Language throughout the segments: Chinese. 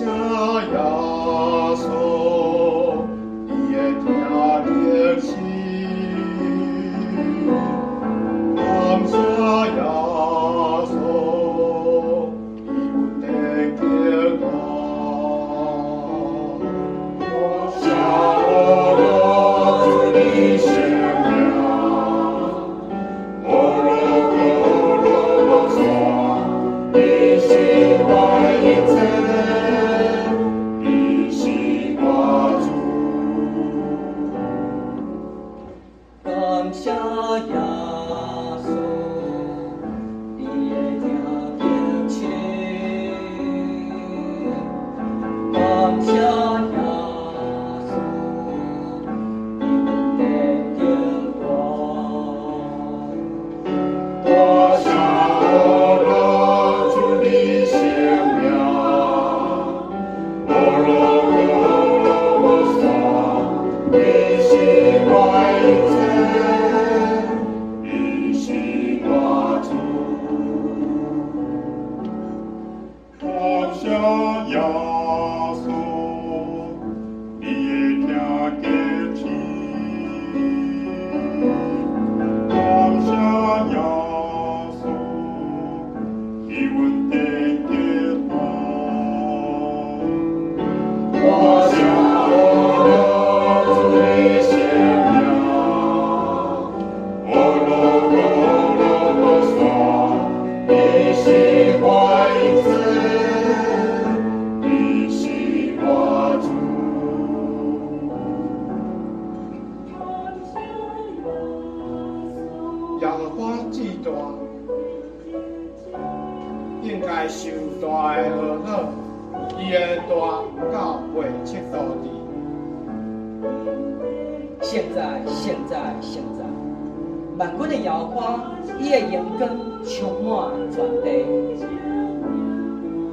谢耶稣，你的听心，感谢耶稣，你的听我，我向我主你生命，我若说，你是我一切。感谢耶稣，你的听情，感谢耶稣，你的听我。我向我主你生命，我若说，你是我一切。感谢耶稣，你的听见感谢耶稣，你稳定的我。我向我主你生命，我若说，你是我一切。耶和华至大，应该受大的呵好，伊的大到未测度的。现在，万军的耶和华，伊的阳光充满全地。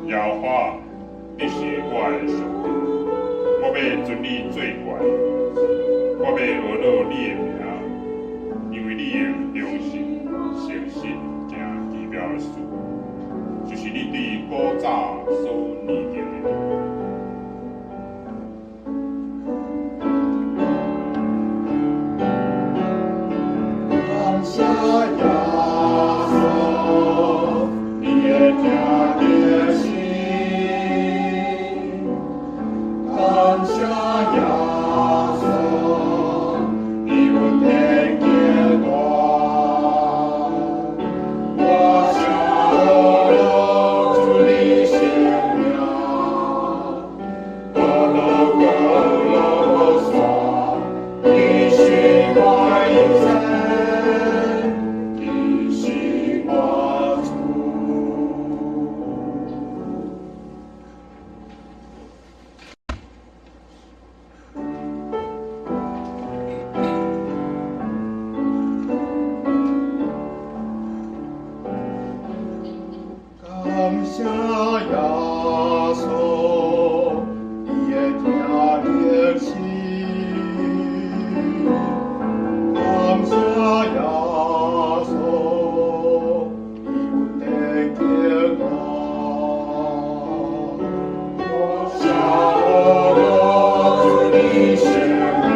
耶和华，你是我的上帝，我要尊你做怪，我要学了你的名，因为你用忠心、诚实、正奇妙的事，就是你对古早所拟定的。感谢耶稣，你的听心，感谢耶稣，你稳定的我。我向我主你生命，我说，你是我一切。感谢耶稣，你的听心，感谢耶稣，你的听我。我向我主你生命，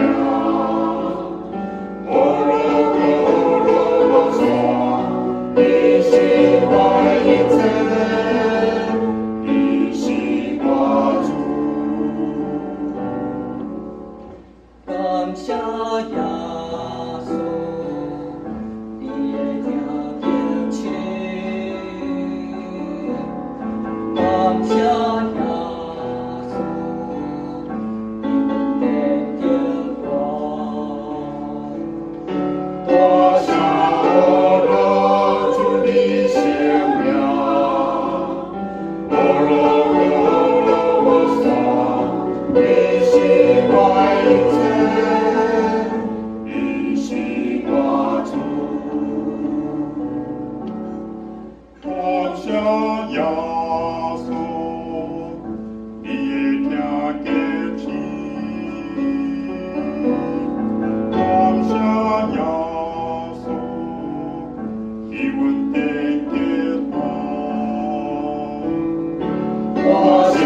我若说，你是我一切。感谢耶稣，你的听情，感谢耶稣，你的听我。我向我主你生命，我若说，你是我一切。感谢耶稣，你的听见感谢耶稣，你稳定的我。我向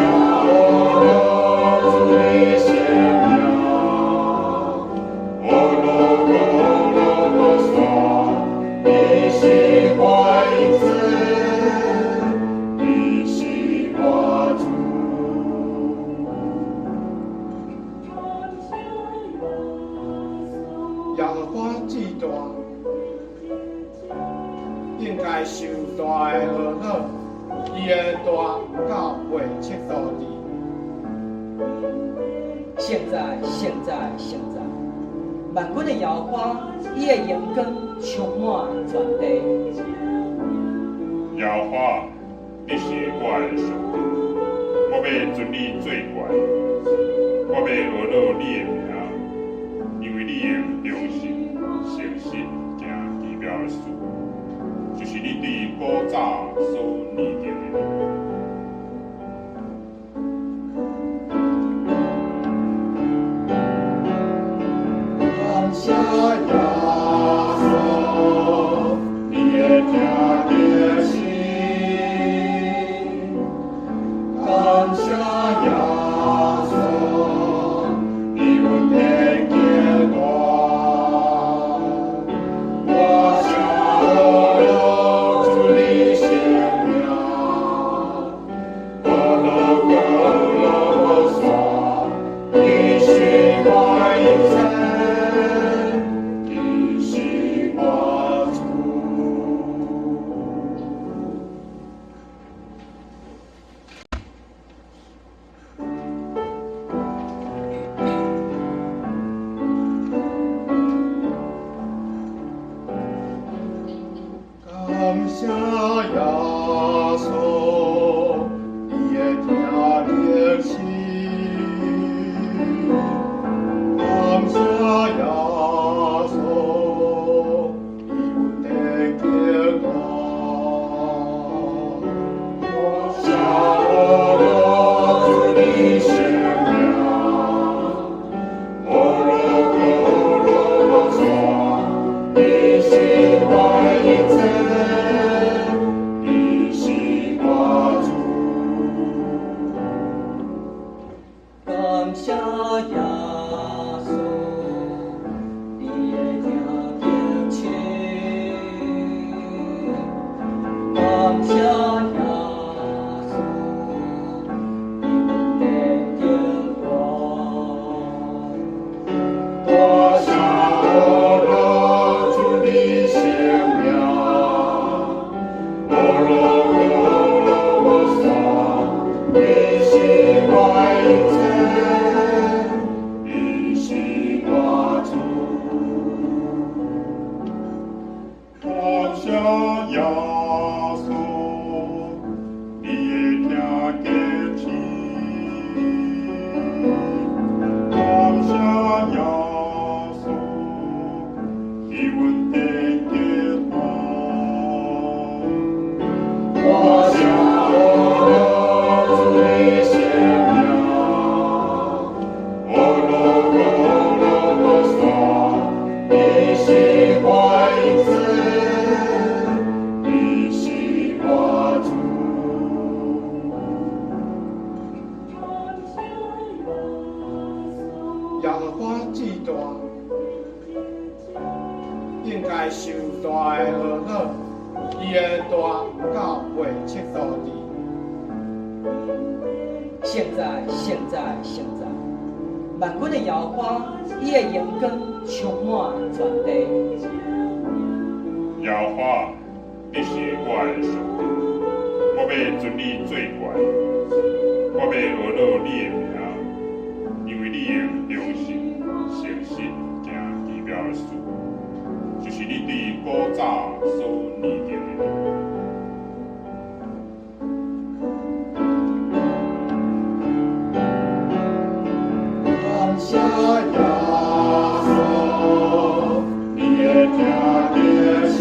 而好，伊会大到870度。现在，万军的摇花，伊的阳光充满全地。耶和华，你是我的上帝，我要尊你做怪，我要学落你的名，因为你用忠心、诚实、行奇妙的事，就是你对古早所拟定的。感谢耶稣，你的听的心。感谢耶稣，你阮的结果。我想了主你生命，我说，你是我一切。感谢耶稣，你的听的心。感谢耶稣，你阮的结果。我想了主你生命，我说，你是我一切。感谢耶稣，你的听的心。感谢耶稣，你的结果。我想了主你生命，我说，你是我一切。感谢耶稣，你的听的心。感谢耶稣，你阮的结果。我想了主你生命，我说，你是我一切。耶和华至大，应该受大的而好，伊会大到870度。现在，万军的摇花，伊的阳光充满全地。耶和华，你是我的上帝，我要尊你做怪，我要学落你的名，因为你用忠心、诚实、行奇妙的事，就是你对古早所拟定的。感谢耶稣，你的听的心。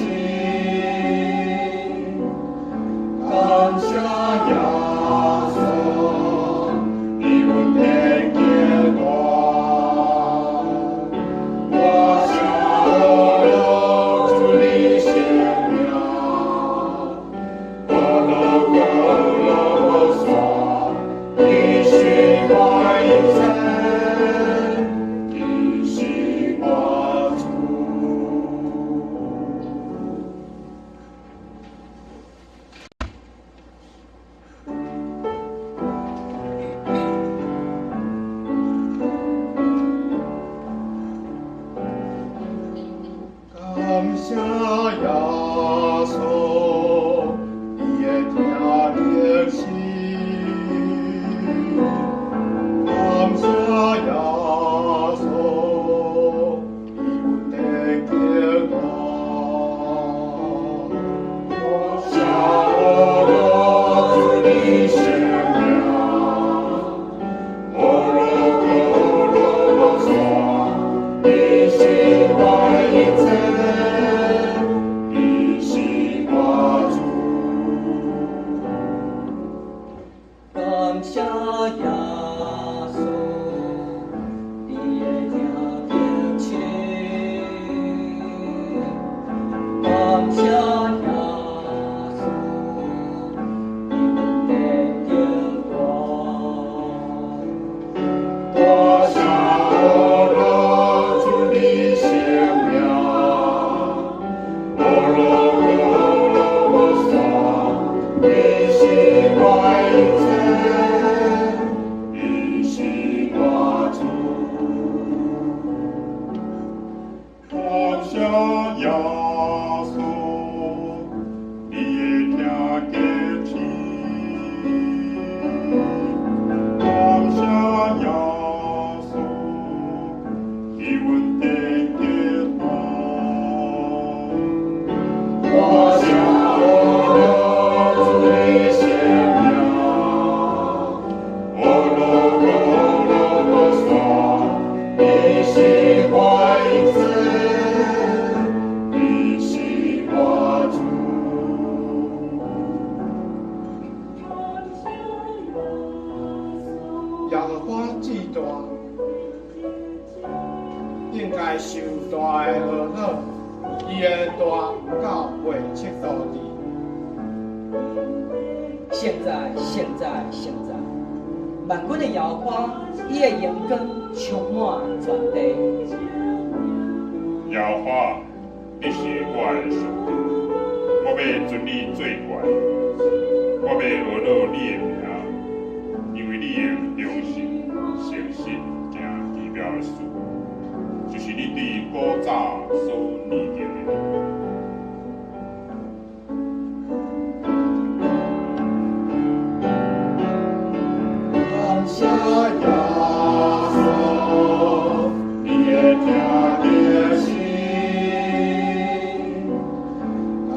感谢耶稣，你阮的结果。我想了主你生命，我说，你是我一切。感谢耶稣，花志大，应该受大的呵好，伊的大不到870字。现在，万军的摇花，伊的阳光充满全地。耶和华，你是我的上帝，我要尊你做冠，我要学乐你的名，因为你用忠心、诚实行奇妙的事，就是你对古早所拟定的。感谢耶稣，你的听的心。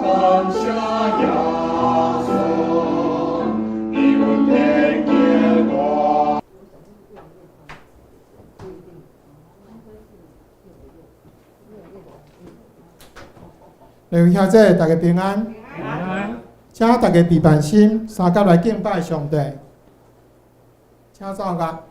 感谢耶稣，你阮的结果。弟兄兄姐，大家平安。平安。请大家备办心，三甲来敬拜上帝。请走吧。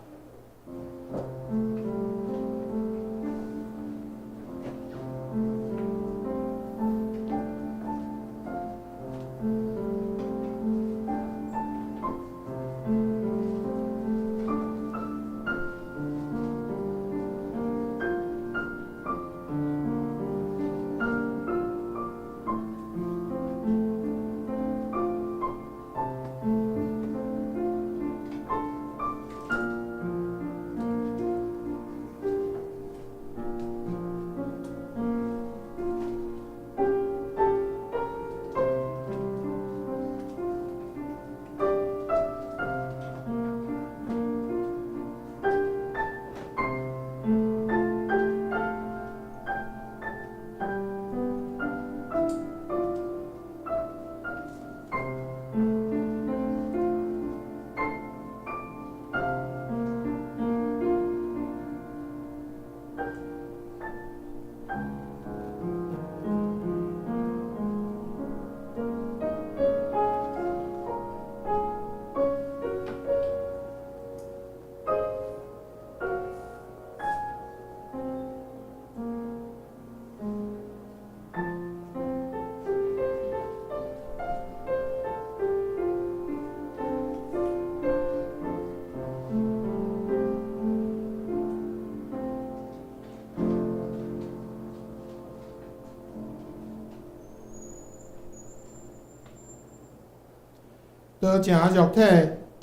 多正肉体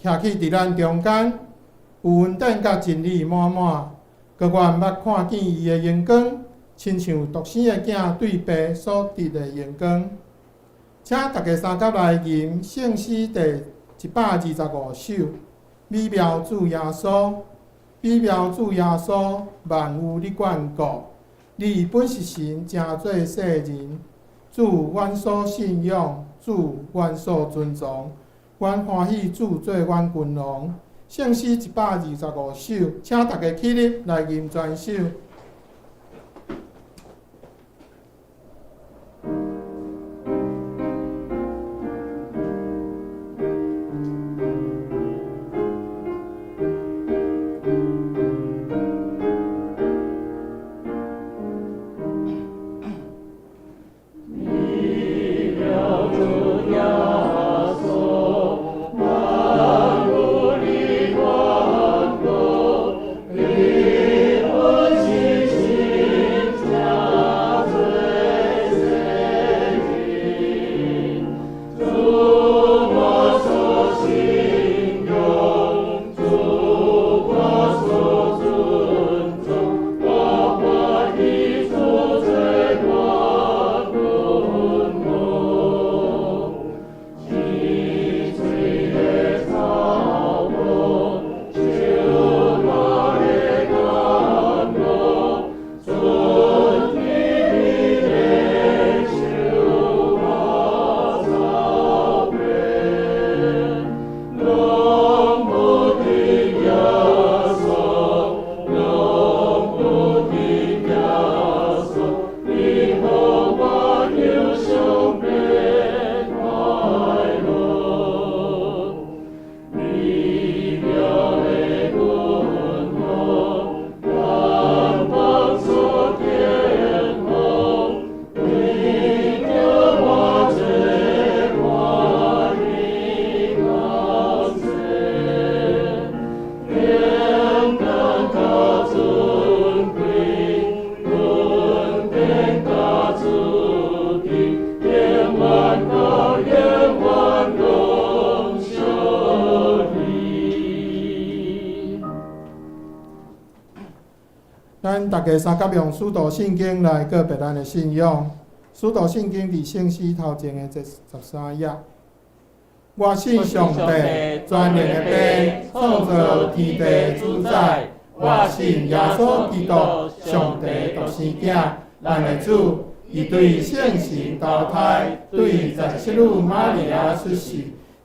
徛起伫咱中间，有稳定甲真理满满，佮愿捌看见伊的阳光，亲像独生的囝对爸所得的阳光。请大家三甲来吟圣诗第125首，美妙主耶稣，美妙主耶稣，万有你眷顾，你本是神，正做世人。主，阮所信仰；主，阮所尊重。阮欢喜主做阮君王。圣诗125首，请大家起立来吟全首。你咱大家三甲用使徒圣经来告别咱的信仰。使徒圣经伫圣诗头前的第13页。我信上帝，全能的爸，创造天地主宰。我信耶稣基督，上帝独生子，咱的主。伊对圣神投胎，对在圣女玛利亚出世，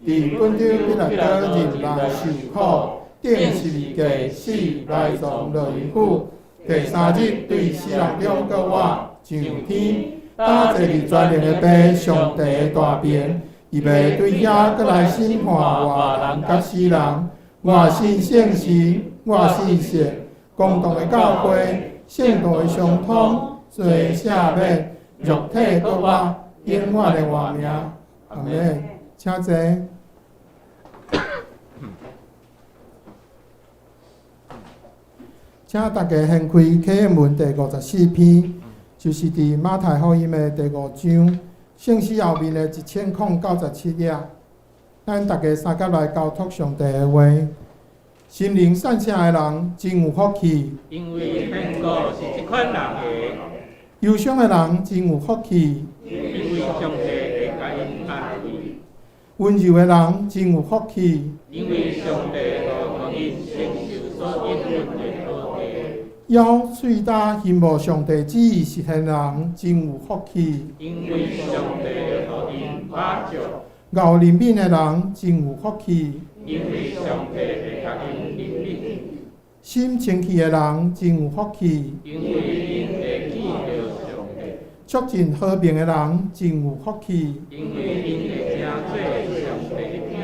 伫本丢彼拉多任人受苦，定十字架死，来从乐园府。第三日对死人中搁活，上天，打坐伫全能的爸上帝的大边，伊要对遐搁来审判活人甲死人。我信圣神，我信神，共同的教会，圣道的相通，罪赦免。肉体搁活，永远的活命。阿门。请坐。请大家掀开启示文第54篇，就是伫马太福音的第5章，圣诗后面的1097页。咱大家三甲来交托上帝的话。心灵善良的人真有福气，因为天国是一款人的。忧伤的人真有福气，因为上帝会甲因安慰；温柔的人真有福气，因为上帝会因承受所应允的好地；腰喙焦羡慕上帝旨意实现的人真有福气，因为上帝会因把助；熬怜悯的人真有福气，因为上帝会甲因怜悯；心清气的人真有福气，因为因会见到上帝；促进和平的人真有福气，因为因会成做上帝的兄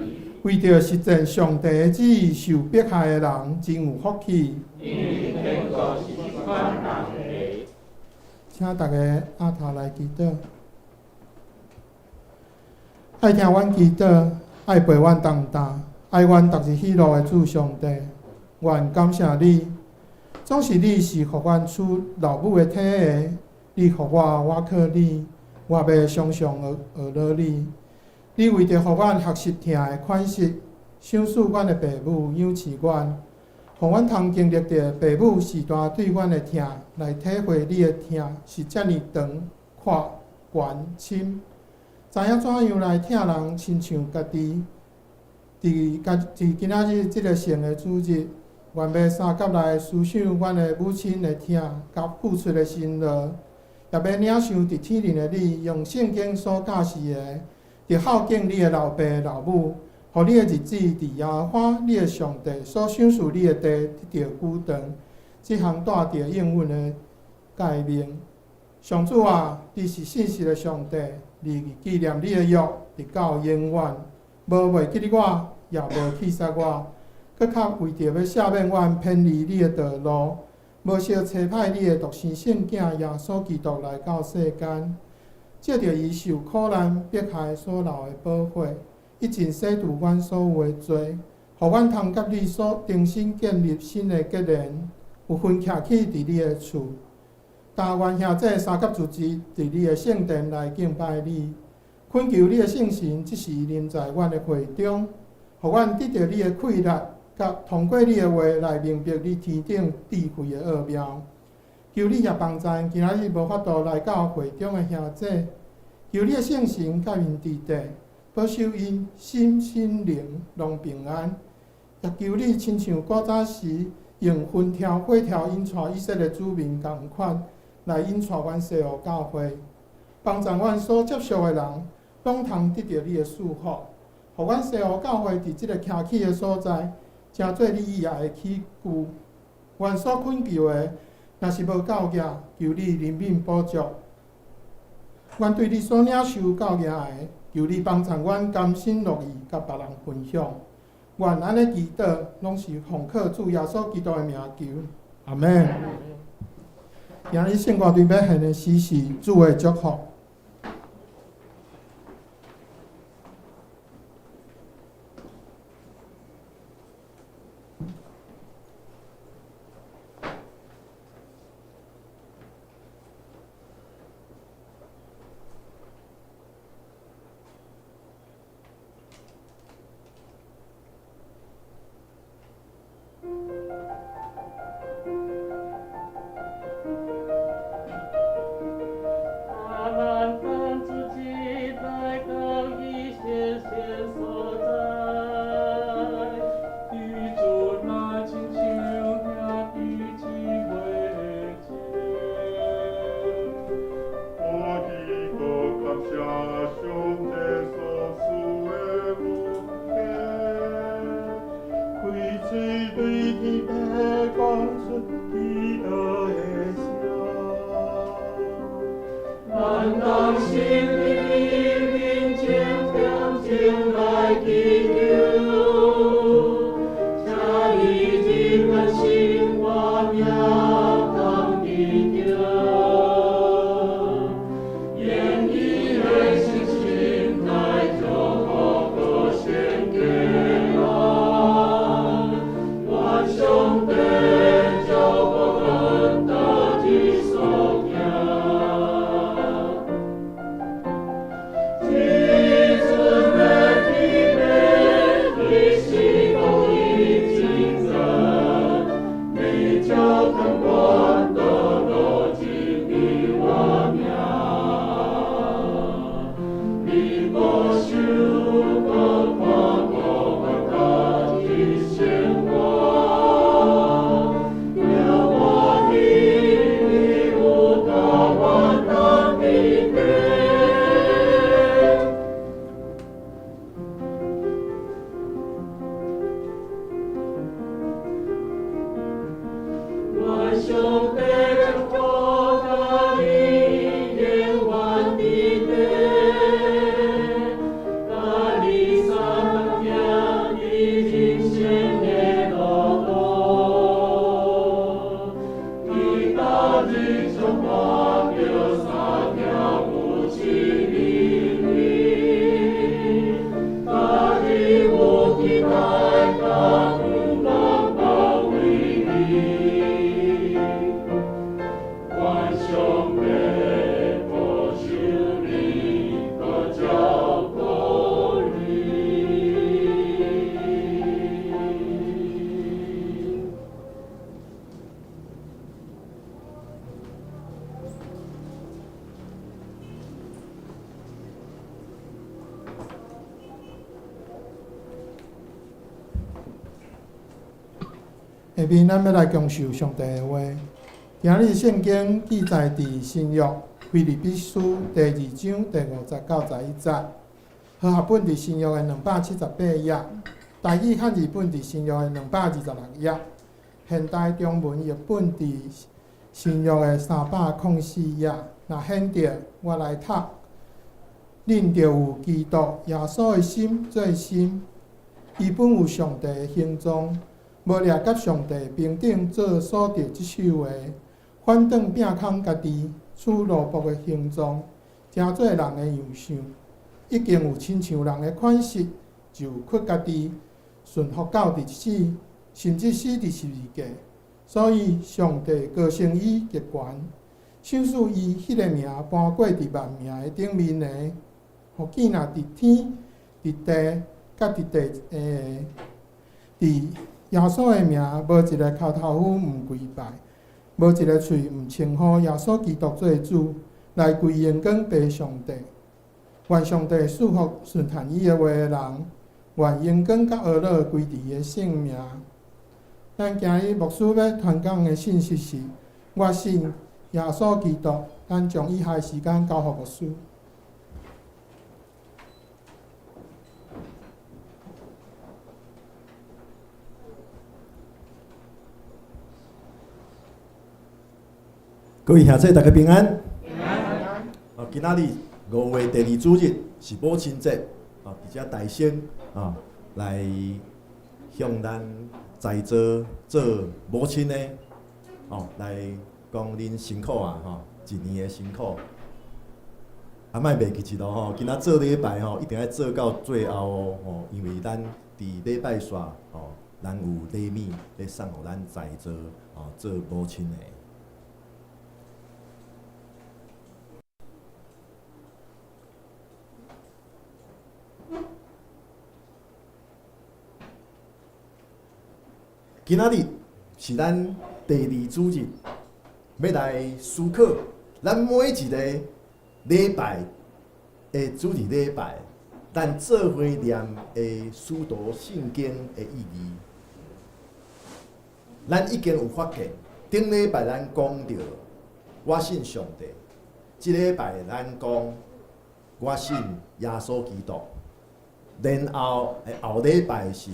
弟；为着实践上帝的旨意受迫害的人真有福气。因为天国是一款人的。请大家压头来祈祷，爱听阮祈祷，爱陪阮同担，爱阮逐日喜乐的主上帝，愿感谢你，总是你是互阮出老母的体的，你互我靠你，我要常常学乐你。你为着互阮学习听的款式，赏赐阮的父母，养饲阮，互阮通经历着父母时代对阮的疼，来体会你的疼是遮尔长、阔、悬、深。知影怎样来疼人，亲像家己。伫今仔日即个圣的主日，愿要三甲来思想阮的母亲的疼，甲付出的辛劳，也要领受伫天灵的你，用圣经所教示的，着孝敬你的老爸老母，互你的日子伫耶和华你的上帝所赏赐你的地得着久长。即项带着应允的诫命。上主啊，你是信实的上帝，你纪念你的约，直到永远。无袂记你我，也无弃杀我，搁较为着要赦免阮偏离你的道路，无惜差派你的独生圣子耶稣基督来到世间，借着伊受苦难迫害所留的宝血，已尽洗除阮所有的罪，互阮通甲你所重新建立新的结连，有份徛起伫你的厝。但愿兄弟三甲主持伫你的圣殿来敬拜你，恳求你的圣神即时临在阮的会中，互阮得到你的快乐，甲通过你的话来明白你天顶智慧的奥妙。求你也帮助今仔日无法度来到会中的兄弟，求你的圣神甲因伫地，保守因心心灵拢平安。也求你亲像古早时用分条火条引带以色列子民共款。来引带阮西湖教会，帮助阮所接受的人，拢通得到你的祝福，互阮西湖教会伫即个徛起的所在，成做你以后的起居。阮所恳求的，若是无够额，求你怜悯补助。阮对你所领受够额的，求你帮助阮甘心乐意，甲别人分享。愿安尼祈祷，拢是奉靠主耶稣基督的名求。阿门。今日圣歌队要献的诗是主的祝福。下面咱要来共受上帝的话。今日圣经记载伫新约腓立比书第2章第50到51节，和合本伫新约的278页，台语汉字本伫新约的226页，现代中文译本伫新约的304页。若显着，我来读，恁着有基督耶稣的心做心，伊本有上帝的形状。无掠甲上帝平等做所着即手的，反倒摒空家己，取奴仆的形状，成做人的样相。已经有亲像人的款式，就屈家己，顺服到伫死，甚至死伫十字架。所以上帝高升伊极悬，赏赐伊迄个名搬过伫万名的顶面的，互见若伫天、伫地、甲伫地下的，伫耶稣的名，无一个口头夫毋跪拜，无一个喙毋称呼耶稣基督做主，来归荣光俾上帝。愿上帝赐福顺听伊的话的人，愿荣光甲呵乐归伫伊的性命。咱今日牧师要传讲的信息是：我信耶稣基督。咱将以下的时间交予牧师。各位兄弟，大家平安。平安。今仔日5月第2主日是母亲节，伫遮大声来向咱在座做母亲的来讲恁辛苦啊一年的辛苦。莫袂记一路今仔做礼拜一定要做到最后因为咱伫礼拜煞咱有礼物要送互咱在座做母亲的。今仔日是咱第2主日，要来思考咱每一个礼拜的主日礼拜，咱做伙念的使徒圣经的意义。咱已经有发现，顶礼拜咱讲到我信上帝，即礼拜咱讲我信耶稣基督，然后后礼拜是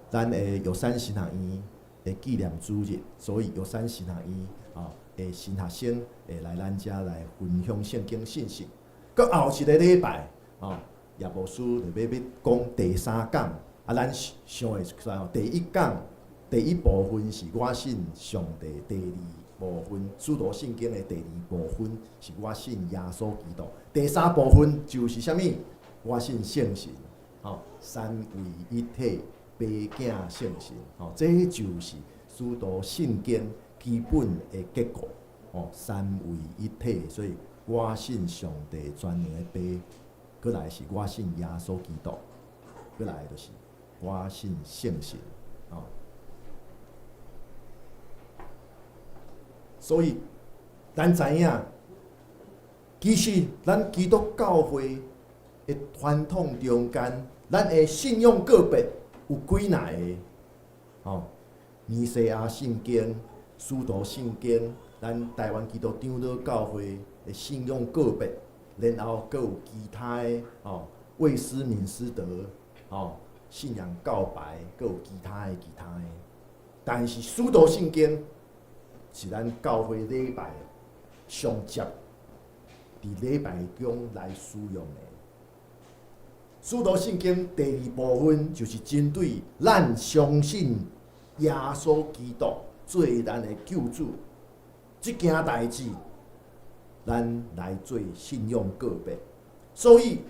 咱的玉山神学院的纪念主日，所以玉山神学院的神学生会来咱遮来分享圣经信息。搁后一个礼拜叶牧师就要讲第3讲，咱想会出来吼。第1讲，第1部分是我信上帝，第2部分使徒圣经的第2部分是我信耶稣基督，第3部分就是啥物？我信圣神，三位一体，爸囝圣神，这就是使徒圣经基本的结构，三位一体，所以我信上帝全能的爸，过来是我信耶稣基督，过来就是我信圣神，所以咱知影，其实咱基督教会的传统中间，咱的信仰个别有几哪个？弥西亚圣经、使徒圣经，咱台湾基督长老教会的信仰个别，然后阁有其他的卫斯敏斯德信仰告白，阁有其他的。但是使徒圣经是咱教会礼拜上接，伫礼拜中来使用的。使徒圣经第2部分就是针对咱相信耶稣基督做咱的救主，这件代志，咱来做信仰个别。所以，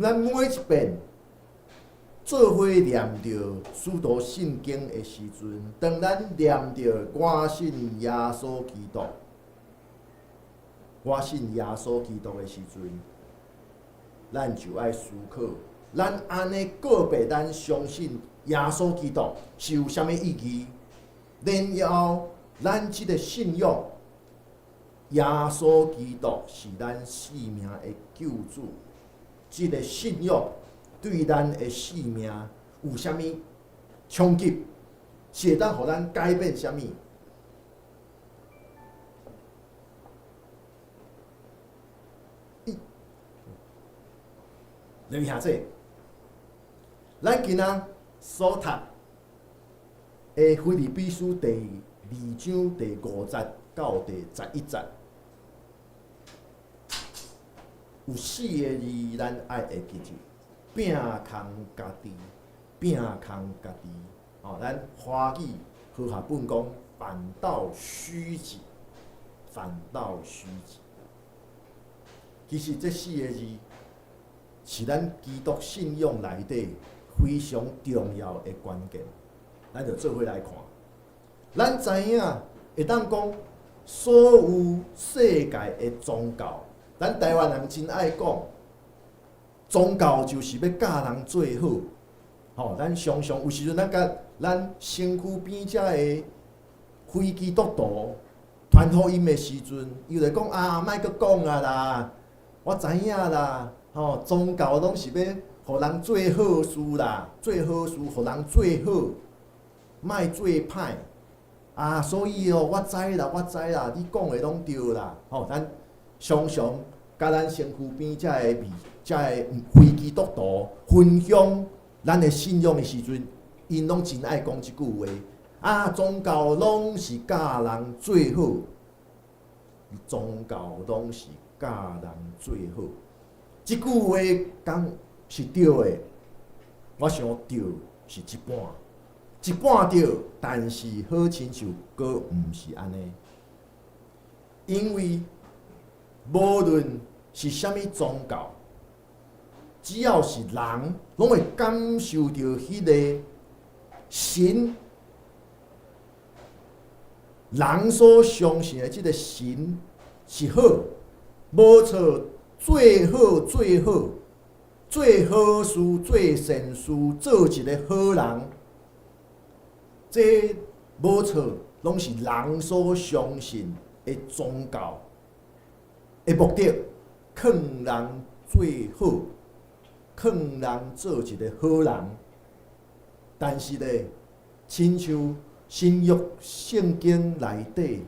咱每一遍做伙念着使徒圣经的时阵，当咱念着我信耶稣基督，我信耶稣基督的时阵，咱就爱思考，咱安尼个别，咱相信耶稣基督是有啥物意义？然后，咱即个信仰，耶稣基督是咱生命的救主，即个信仰对咱的生命有啥物冲击？是会当互咱改变啥物？两兄弟，咱今仔所读的《腓立比书》第2章第5节到第11节，有4个字咱爱会记住：拼空家己，拼空家己。咱华语和合本讲反倒虚己，反倒虚己。其实这4个字是咱基督信仰内底非常重要的关键，咱就做伙来看。咱知影会当讲所有世界的宗教，咱台湾人真爱讲，宗教就是要教人做好。咱常常有时阵，咱甲咱身躯边遮的非基督徒传福音的时阵，伊就讲莫阁讲啊啦，我知影啦。宗教拢是要互人做好事啦，做好事，互人做好，莫做歹。所以我知啦，你讲的拢对啦。咱常常甲咱身躯边遮的非基督徒分享咱的信仰的时阵，因拢真爱讲即句话。宗教拢是教人做好，宗教拢是教人做好。即句话讲是对的，我想对是一半对，但是好亲像阁毋是安尼。因为无论是啥物宗教，只要是人，拢会感受到迄个神，人所相信的即个神是好，无错。最好事、做善事，做一个好人，这无错，拢是人所相信的宗教的目的，劝人做好，劝人做一个好人。但是咧，亲像新约圣经内底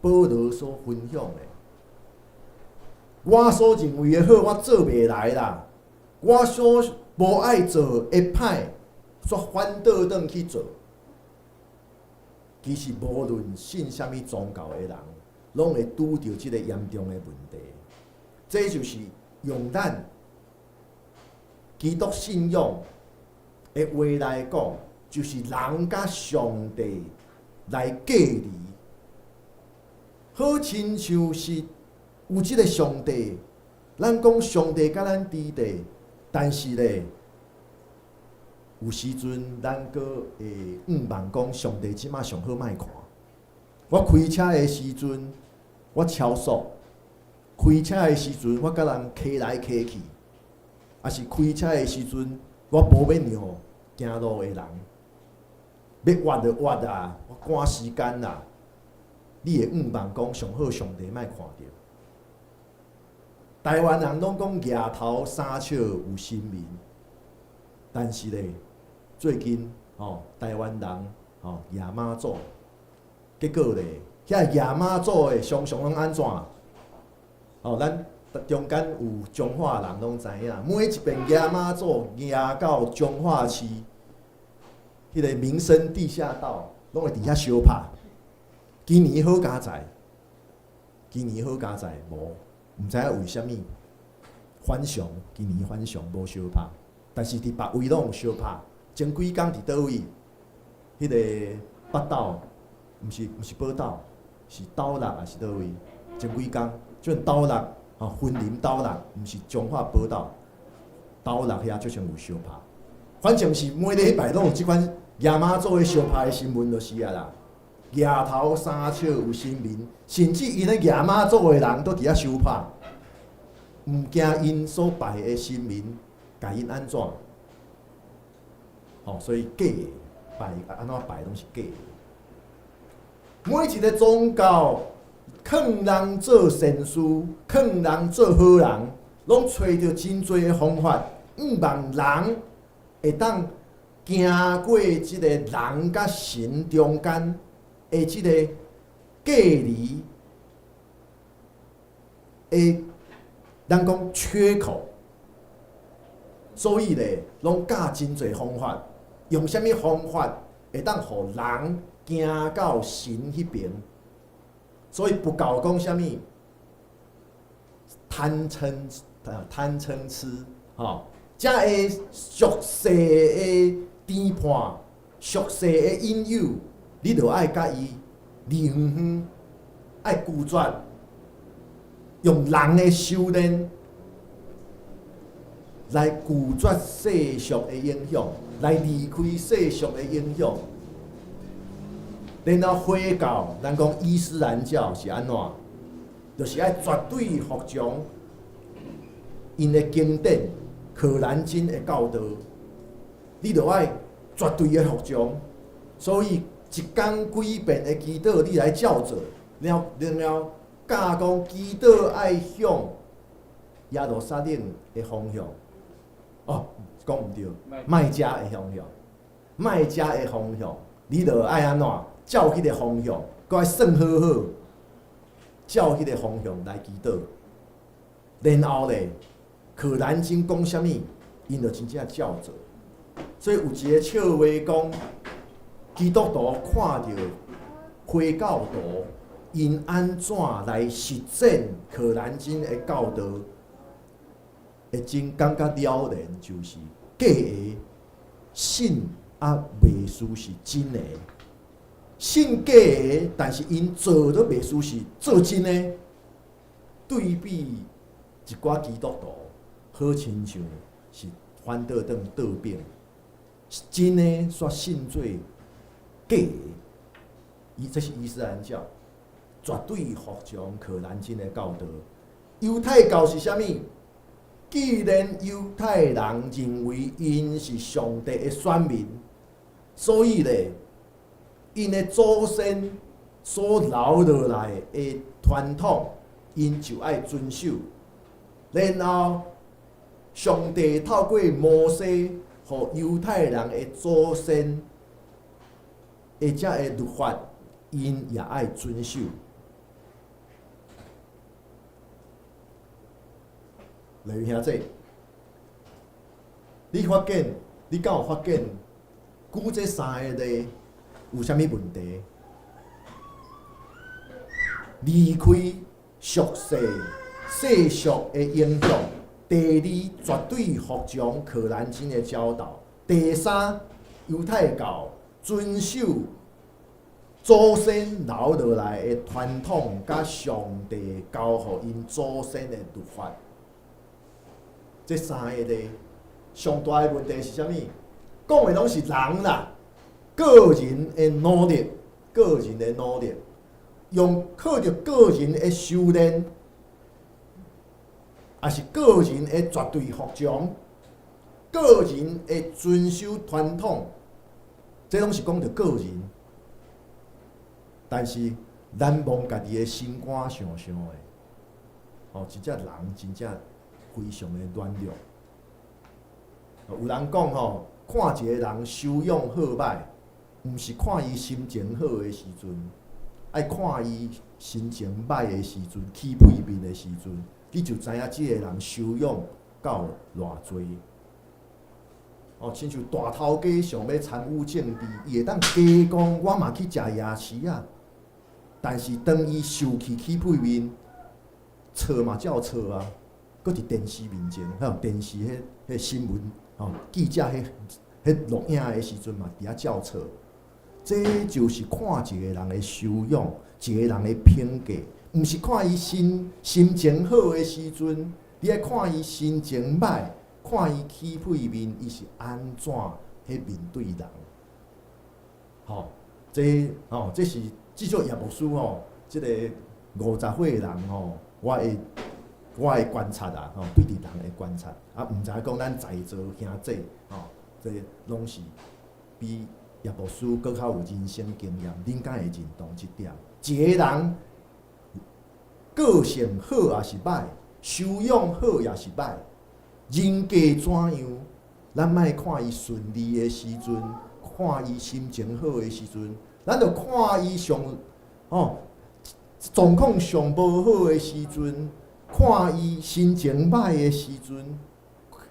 保罗所分享的。我所认为的好，我做袂来啦；我所无爱做的歹，却反倒转去做。其实无论信啥物宗教的人，拢会拄着即个严重的问题。这就是用咱基督信仰的话来讲，就是人甲上帝来隔离，好亲像是有即个上帝，咱讲上帝甲咱伫地，但是咧，有时阵咱阁会望讲上帝即马上好莫看。我开车的时阵，我超速；开车的时阵，我甲人骑来骑去；也是开车的时阵，我无要让行路的人，要挖就挖啊，我赶时间啦。你会望讲上好上帝莫看到。台湾人拢讲夜头三笑有神明，但是咧，最近台湾人夜妈祖。结果咧，遐夜妈祖的常常拢安怎？咱中间有彰化人拢知影，每一遍夜妈祖夜到彰化市，迄个民生地下道拢会伫遐相拍。今年好佳哉，无，毋知影为虾米反常，今年反常无相拍，但是伫别位拢有相拍。前几工伫倒位？迄个北斗。毋是宝斗，是斗六还是倒位？前几工，即斗六分林斗六，毋是彰化宝斗，斗六遐足像有相拍。反正是每礼拜拢有即款夜妈祖的相拍的新闻，就是啊啦。夜头三笑有神明，甚至因咧夜妈祖的人都伫遐相拍，毋惊因所拜的神明甲因安怎？所以假的拜安怎拜拢是假的。每一个宗教劝人做善事，劝人做好人，拢找到真多的方法，望人会当行过即个人甲神中间的即个隔离的，咱讲缺口。所以咧，拢教真多方法，用啥物方法会当互人行到神迄边，所以不搞讲啥物贪嗔痴，才会俗世的颠叛、俗世的引诱，你着爱甲伊离远，爱拒绝，用人的修炼来拒绝世俗的影响，来离开世俗的影响。然后回教，咱讲伊斯兰教是安怎？就是爱绝对服从因的经典《可兰经》的教导，你着爱绝对的服从。所以一天几遍的祈祷，你来照做，然后教讲祈祷爱向耶路撒冷的方向。讲毋对，卖家的方向，卖家的方向，你着爱安怎？照迄个方向，搁爱算好好，照迄个方向来祈祷。然后咧，《可兰经》讲啥物，因就真正照做。所以有一个笑话讲，基督徒看到回教徒因安怎来实践《可兰经》的教导，会真感觉了然，就是假的信袂输是真的。信假的，但是因做都袂输是做真的。对比一寡基督徒，好亲像是反倒转倒变，真的煞信做假的。这是伊斯兰教，绝对服从《可兰经》的教导。犹太教是啥物？既然犹太人认为因是上帝的选民，所以咧。因的祖先所留落来的传统，因就爱遵守。然后，上帝透过摩西，互犹太人的祖先的这个律法，因也爱遵守。例如兄弟，你发现，你敢有发现，拄这三个咧？有啥物问题？离开俗世、世俗的影响，第二，绝对服从可兰经的教导；第三，犹太教遵守祖先留落来的传统，甲上帝交互因祖先的律法。这三个咧，上大的问题是啥物？讲的拢是人啦，个人的努力，个人的努力，靠着个人的修炼。也是个人的绝对服从，个人的遵守传统，这拢是讲着个人。但是咱望家己的心肝想想的，真正人真正非常的软弱。有人讲看一个人修养好歹，毋是看伊心情好的时阵，爱看伊心情歹的时阵，起屁面的时阵。你就知影即个人修养到偌济。亲像大头家想要参与政治，伊会当假讲我嘛去食夜市啊。但是当伊受气起屁面，错嘛照错啊，搁伫电视面前，电视迄新闻，记者迄录影的时阵嘛，伫遐照错。这就是看一个人的修养，一个人的品格。毋是看伊心情好的时阵，你爱看伊心情歹，看伊起屁面，伊是安怎去面对人？这是至少叶牧师即个50岁的人我的观察啊，对人的观察啊，毋知讲咱在座兄弟这拢是比叶牧师搁较有人生经验，恁敢会认同即点？一个人。个性好也是歹，修养好也是歹，人格怎样？咱莫看伊顺利的时阵，看伊心情好的时阵，咱着看伊状况上无好的时阵，看伊心情歹的时阵，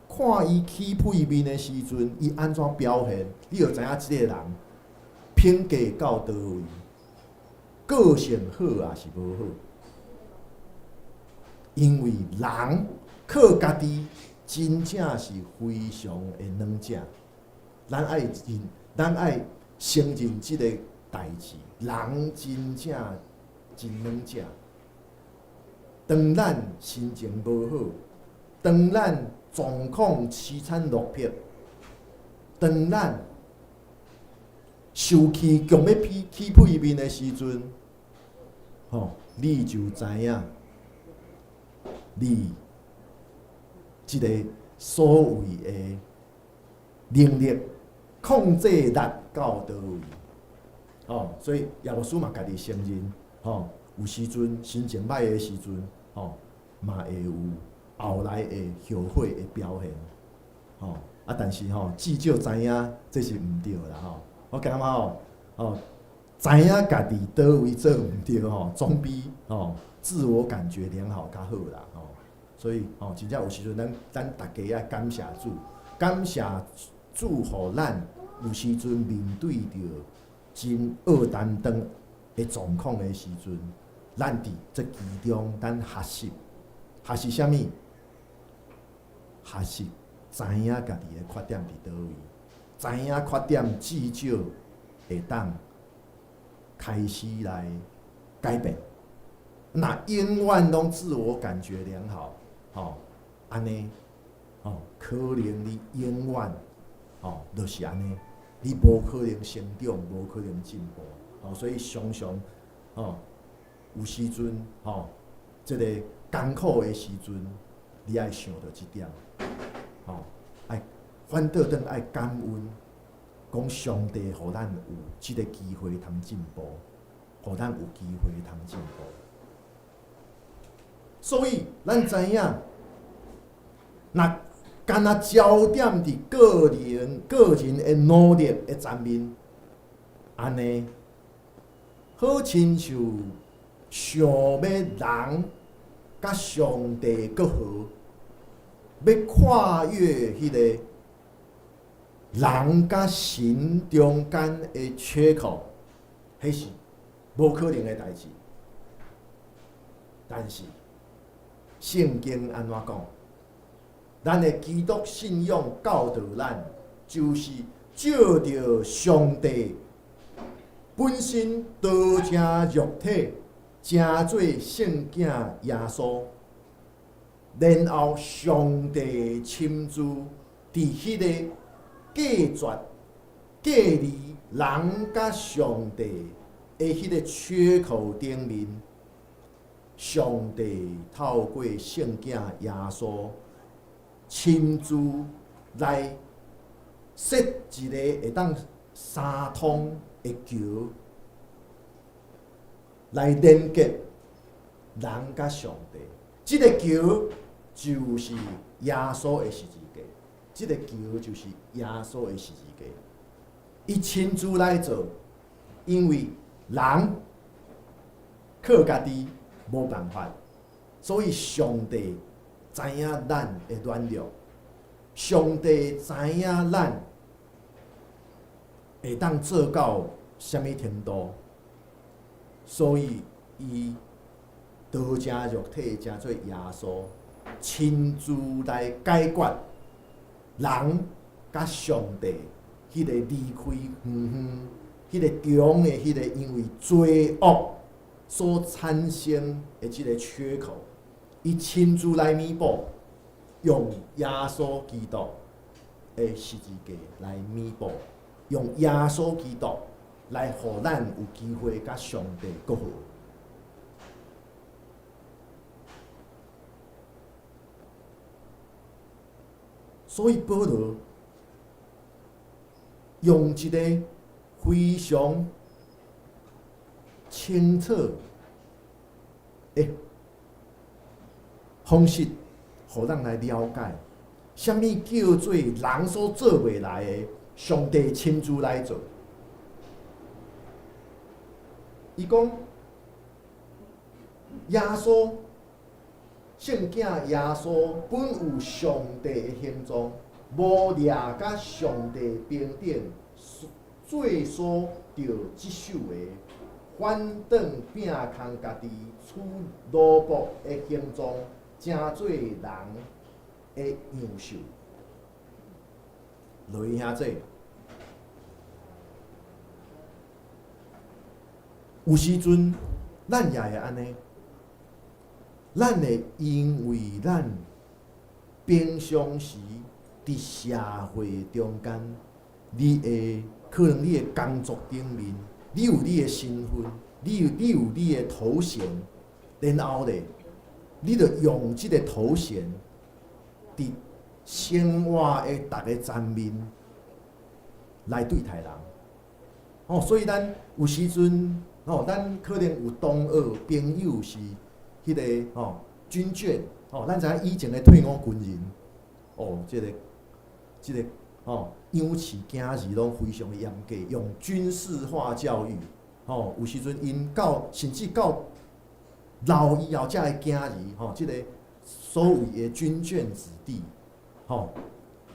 看伊起屁面的时阵，伊安怎表现？你就知影即个人品格到倒位，个性好也是无好。因为人靠家己真正是非常的软弱，咱爱承认即个代志，人真正真软弱。当咱心情无好，当咱状况凄惨落魄，当咱受气强要起屁面的时阵，你就知影。你即个所谓的能力控制力到倒位？所以叶牧师嘛家己承认，有时阵心情歹的时阵，嘛会有后来的后悔的表现，但是至少知影这是毋对啦，我感觉知影家己倒位做毋对总比自我感觉良好较好啦，所以真正有时阵咱大家爱感谢主，感谢主，互咱有时阵面对着真恶担当的状况的时阵，咱伫这其中咱学习啥物？学习知影家己的缺点伫倒位，知影缺点至少会当开始来改变。那永远拢自我感觉良好，安尼，可能你永远，就是安尼，你无可能成长，无可能进步，所以常常，有时阵，即个艰苦的时阵，你爱想到即点，爱反倒转爱感恩，讲上帝互咱有即个机会通进步，互咱有机会通进步。所以，咱知影，若干那焦点伫个人的努力的层面，安尼，好亲像想要人甲上帝搁好，要跨越迄个人甲神中间的缺口，迄是无可能的代志。但是，圣经安怎讲？咱的基督信仰教导咱，就是照着上帝本身道成肉体，成做圣囝耶稣，然后上帝亲自伫迄个隔绝、隔离人甲上帝的迄个缺口顶面，上帝透过圣囝耶稣亲自来设一个会当三通的桥，来连接人甲上帝。这个桥就是耶稣的十字架，这个桥就是耶稣的十字架。伊亲自来做，因为人靠家己无办法，所以上帝知影咱的软弱，上帝知影咱会当做到什么程度，所以伊道成肉体，成做耶稣，亲自来解决人甲上帝迄个离开远远，迄个中的迄个因为罪恶所产生的即个缺口，伊亲自来弥补，用耶稣基督的十字架来弥补，用耶稣基督来互咱有机会甲上帝和好。所以保罗用一个非常清楚的方式，互咱来了解，什么叫做人所做袂来的，上帝亲自来做。伊讲耶稣。圣囝耶稣本有上帝的形状，无掠甲上帝平等，做所着接受的，反倒摒空家己取奴仆的形状，成做人的样式。落去兄弟，有时阵咱也会安尼。咱会因为咱平常时伫社会中间，你会可能你的工作顶面，你有你的身份，你有你的头衔，然后咧，你着用即个头衔伫生活的逐个层面来对待人。所以咱有时阵，咱可能有同学朋友是。迄个军眷咱知影以前的退伍军人，即个养饲囝儿拢非常的严格，用军事化教育，有时阵因甚至到老以后才会囝儿，即个所谓的军眷子弟，到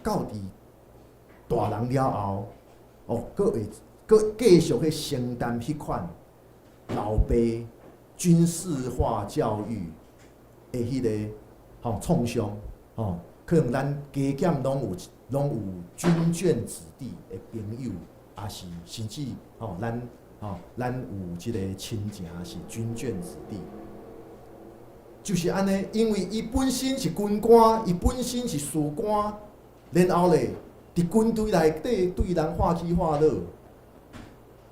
伫大人了后，佫继续去承担迄款老爸。军事化教育的迄个创伤，可能咱加减拢有军眷子弟的朋友，也是甚至咱有即个亲情是军眷子弟，就是安尼，因为伊本身是军官，伊本身是士官，然后咧伫军队内底对人化起化落，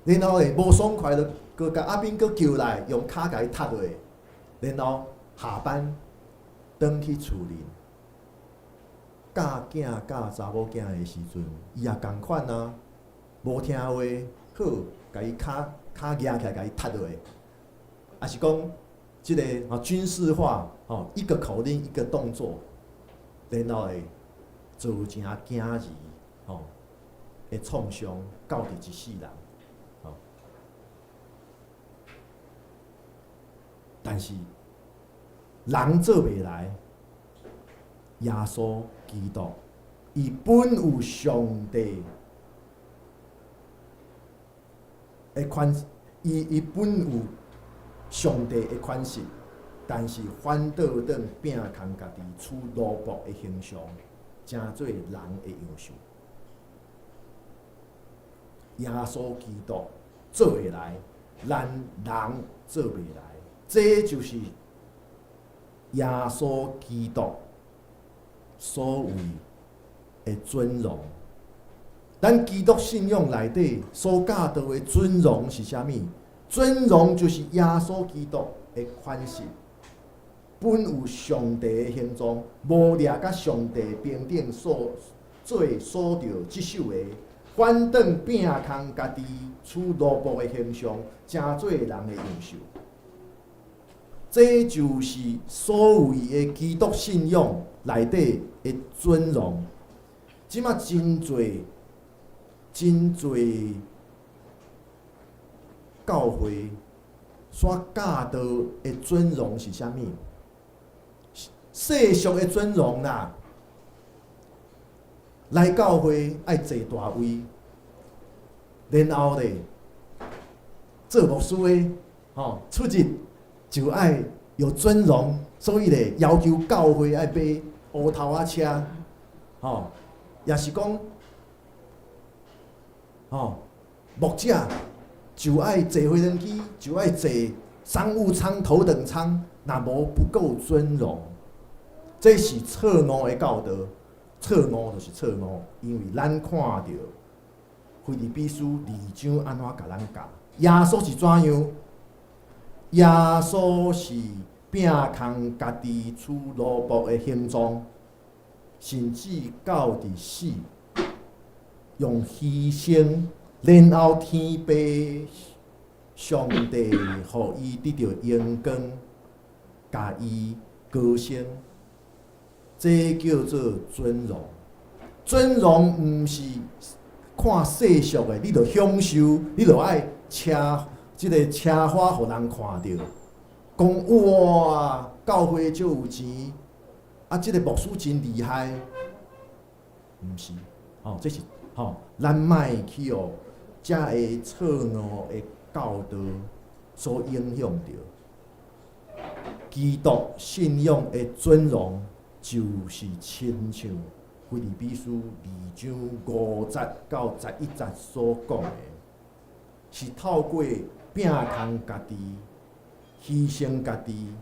然后咧无爽快了。佮甲阿兵佮叫来，用骹甲伊踢落，然后下班转去厝里，教囝教查某囝的时阵，伊也共款啊，无听话，好，甲伊骹举起来，甲伊踢落，也是讲即个军事化，一个口令一个动作，然后会造成囝儿的创伤，到伫一世人。但是人做袂来，耶稣基督，伊本有上帝的款，伊本有上帝的款式，但是反倒转摒空家己处奴仆的形象，成做人的样式。耶稣基督做会来，咱人做袂来，这就是耶稣基督所谓的尊荣。咱基督信仰内底所教导的尊荣是啥物？尊荣就是耶稣基督的款式，本有上帝的形状，无掠甲上帝平等所着即首的，反倒摒空家己处奴仆的形象，成做人的样式。这就是所谓的基督信仰内底的尊荣。即马真侪教会所教导的尊荣是啥物？世俗的尊荣啦，来教会爱坐大位，然后咧做牧师的出入就爱有尊荣，所以咧要求教会爱买乌头仔车，也是讲牧者就爱坐飞轮机，就爱坐商务舱、头等舱，若无不够尊荣。这是错误的教导，错误就是错误，因为咱看到腓立比书2章安怎甲咱教，耶稣是怎样？耶稣是摒空家己处奴仆的形状，甚至到伫死，用牺牲。然后天父上帝予伊得到荣光，甲伊高升，这叫做尊荣。尊荣毋是看世俗的，你着享受，你着爱即个车花，互人看到，讲哇，教会就有钱，即个牧师真厉害，毋是，这是咱莫去遮个错误的教导所影响着。基督信仰的尊荣，就是亲像腓立比书2章50到11节所讲的，是透过摒空家己、牺牲家己，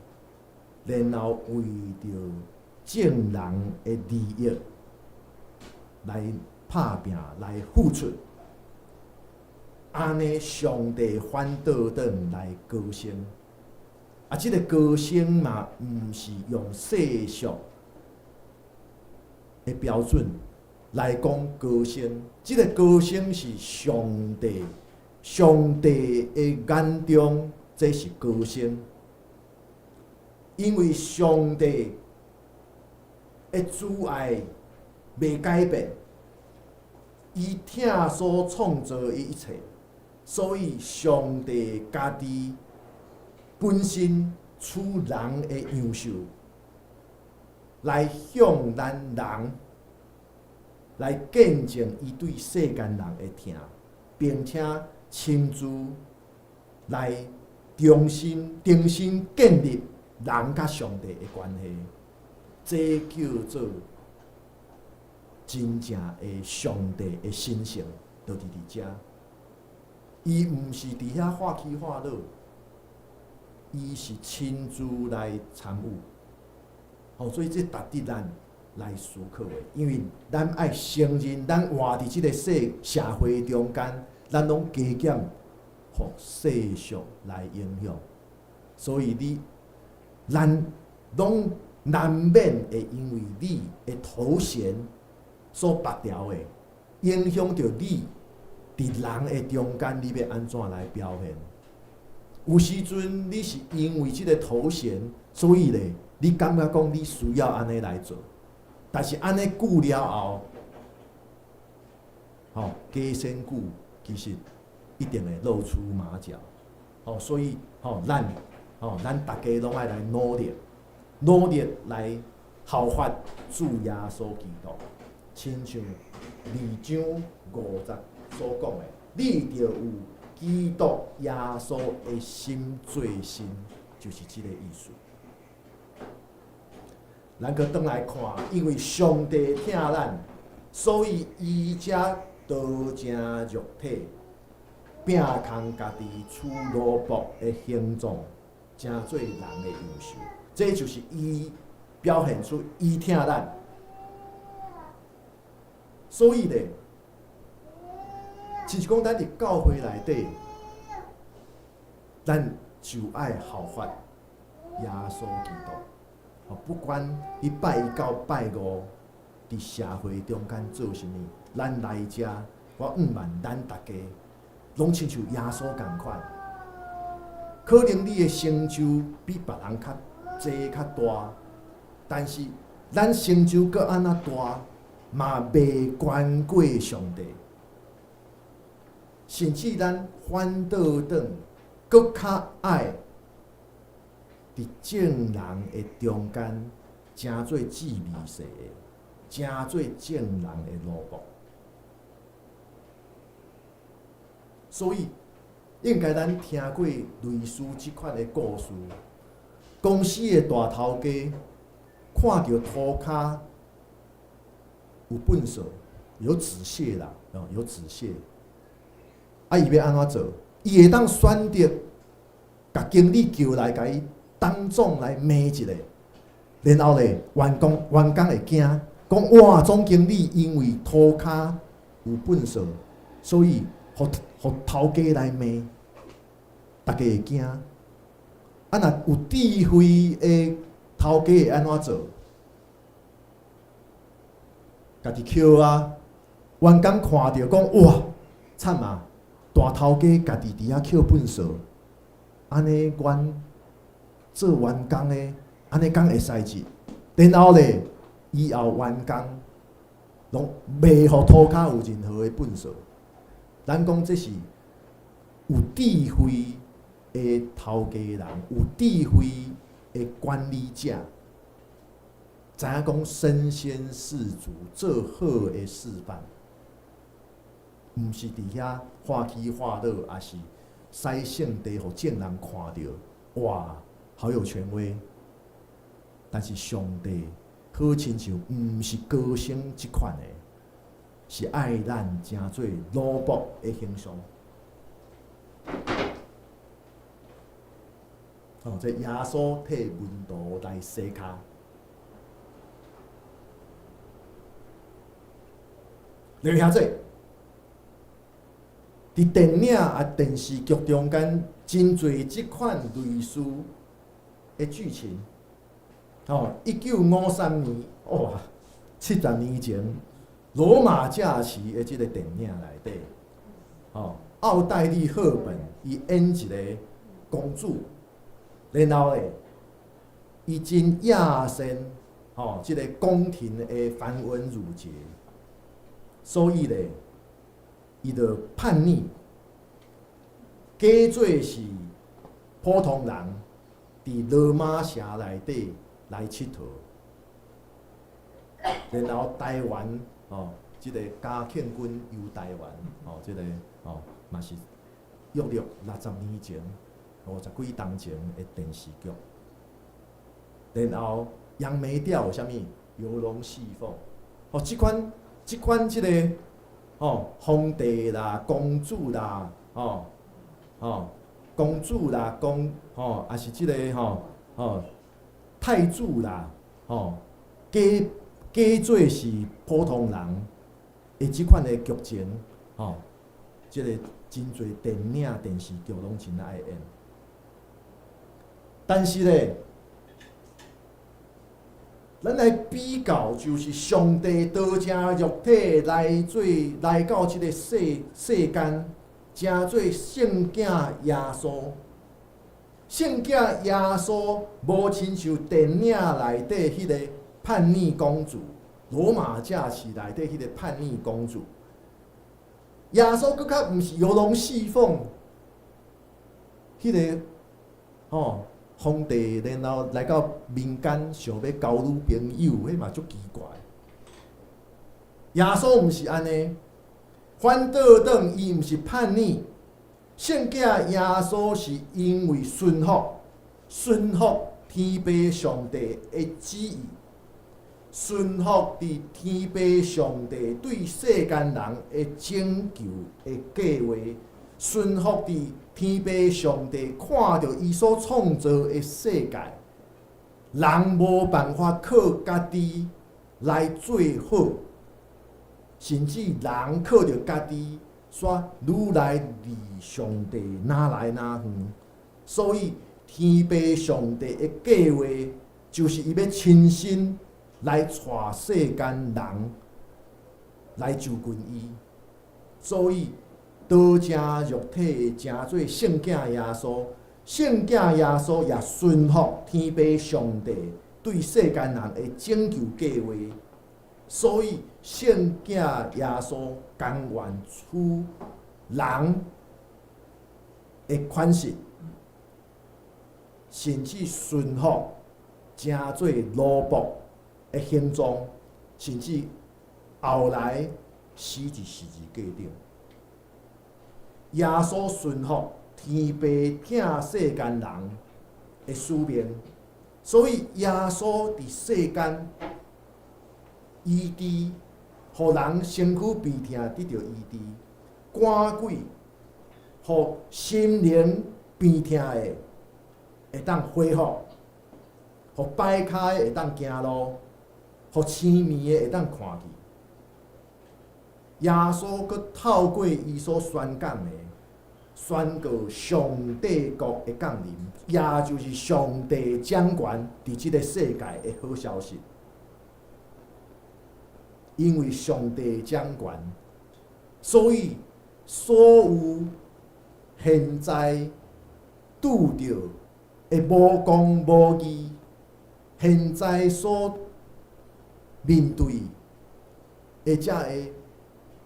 然后为着正人的利益来拍拼、来付出。安尼，上帝反倒转来高升，即个高升嘛，毋是用世俗的标准来讲高升，即个高升是上帝的眼中，这是高升，因为上帝的主爱袂改变，伊疼所创造的一切。所以，上帝家己本身处人的样式，来向咱人来见证伊对世间人的疼，并且亲自来重新建立人甲上帝的关系。这叫做真正的上帝的神性，就伫遮。伊毋是伫遐话起话落，伊是亲自来参与。所以这值得咱来思考的，因为咱爱承认，咱活伫即个社会中间，咱拢加减互世俗来影响，所以咱拢难免会因为你的头衔所拔掉的，影响着你。伫人的中间，你要安怎来表现？有时阵你是因为即个头衔，所以咧，你感觉讲你需要安尼来做，但是安尼久了后，加身久，其实一定会露出马脚。所以咱大家拢爱来努力来效法主耶稣基督，亲像2章50。所讲的，你着有基督耶稣的心做心，就是这个意思。咱去转来看，因为上帝疼咱，所以伊才道成肉体，拼空家己取奴仆的形状，成做人的样式。这就是伊表现出伊疼咱。所以咧，就是讲咱伫教会内底，咱就爱效法耶稣基督。不管伊拜一到拜五，伫社会中间做啥物，咱来遮，我愿咱大家拢亲像耶稣共款。可能你的成就比别人较济较大，但是咱成就搁安怎大，嘛袂关过上帝。甚至咱反倒转，搁较爱伫正人的中间，成做至微细的，成做正人的奴仆。所以，应该咱听过类似即款的故事。公司的大头家看到涂骹有粪扫，有纸屑啦，有纸屑。伊要安怎做？伊会当选择，甲经理叫来，甲伊当众来骂一下，然后咧，员工会惊，讲哇，总经理因为涂骹有粪扫，所以互头家来骂，大家会惊。若有智慧的头家会安怎做？家己捡啊，员工看到讲哇，惨啊！大头家家己伫遐捡粪扫，安尼阮做员工的，安尼讲会使至。然后咧，以后员工拢袂互涂骹有任何的粪扫。咱讲这是有智慧的头家人，有智慧的管理者，知影讲身先士卒，做好的示范。毋是伫遐欢喜欢乐，也是使圣地互众人看到，哇，好有权威。但是上帝好亲像毋是高升即款的，是爱咱成做奴仆的形象。这耶稣替门徒来洗骹。两兄弟。伫电影啊、电视剧中间，真侪即款类似的剧情。1953年，哇，70年前，罗马假期的即个电影内底，奥黛丽·赫本伊演一个公主，然后咧，伊真亚sen即个宫廷的繁文缛节，所以咧。伊就叛逆，假做是普通人，伫罗马城内底来佚佗，然后台湾即个嘉庆君游台湾，即个嘛是约60年前50几年前的电视剧，然后杨梅调有啥物游龙戏凤，即款即个。皇帝啦、公主啦、公主啦、也是即个太子啦，假做是普通人的即款的剧情，即个真侪电影、电视剧拢真爱演，但是咧。咱来比较，就是上帝道成肉体来到这个世间，成做圣囝耶稣。圣囝耶稣无亲像电影内底迄个叛逆公主，罗马假期内底迄个叛逆公主。耶稣搁较毋是游龙戏凤，迄个皇帝，然后来到民间，想要交女朋友，迄嘛足奇怪。耶稣毋是安尼，反倒转伊毋是叛逆，圣囝耶稣是因为顺服天父上帝的旨意，顺服伫天父上帝对世间人的拯救的计划，顺服伫天父上帝看到伊所创造的世界，人无办法靠家己来做好，甚至人靠着家己煞愈来离上帝哪来哪远。所以天父上帝的计划，就是伊要亲身来带世间人来就近伊。所以道成肉体的成做圣囝耶稣，圣囝耶稣也顺服天父上帝对世间人的拯救计划。所以圣囝耶稣甘愿出人的款式，甚至顺服成做奴仆的形状，甚至后来死伫十字架顶。耶稣顺服天父疼世间人的使命，所以耶稣伫世间医治，互人身躯病痛得到医治，赶鬼，互心灵病痛的会当恢复，互摆骹的会当行路，互青面的会当看见。耶稣佮透过伊所宣讲的，宣告上帝国的降临，也就是上帝掌权伫即个世界的好消息。因为上帝掌权，所以所有现在拄着的无公无义，现在所面对的遮个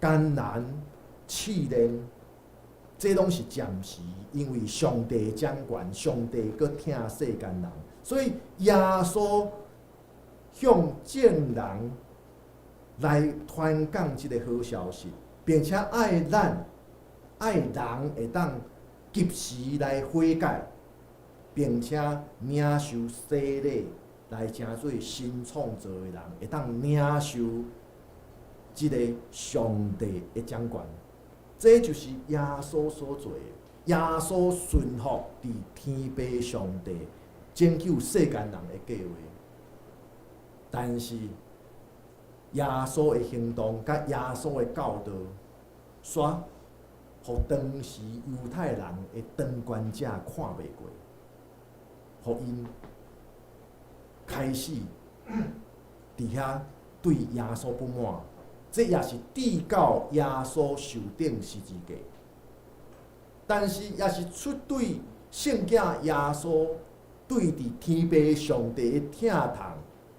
艰难试炼，这拢是暂时，因为上帝掌权，上帝佮疼世间人，所以耶稣向众人来传讲即个好消息，并且爱人会当及时来悔改，并且领受洗礼，来成做新创造的人，会当领受即个上帝的掌权。这就是耶稣所做的。耶稣顺服伫天父上帝拯救世间人的计划，但是耶稣的行动甲耶稣的教导，煞互当时犹太人的当权者看袂过，互因开始伫遐对耶稣不满。这也是递到耶稣受钉十字架，但是也是出对圣囝耶稣对伫天父上帝的疼痛，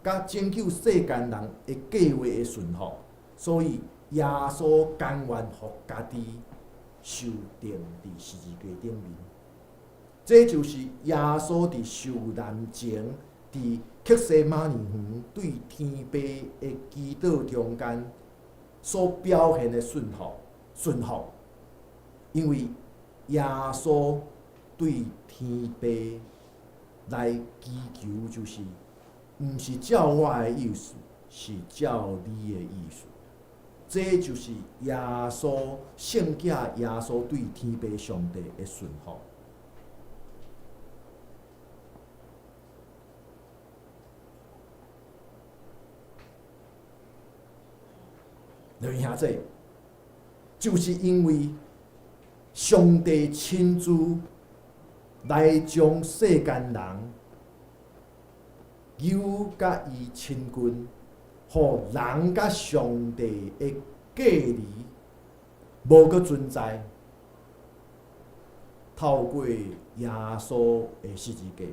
甲拯救世间人的计划的顺服，所以耶稣甘愿互家己受钉伫十字架顶面。这就是耶稣伫受难前，伫客西马尼园对天父的祈祷中间所表现的顺服，因为耶稣对天父来祈求，就是毋是照我的意思，是照你的意思。这就是耶稣圣囝耶稣对天父上帝的顺服。弟兄姊妹，就是因为上帝亲自来将世间人由甲伊亲近，互人甲上帝的隔离无搁存在，透过耶稣的十字架，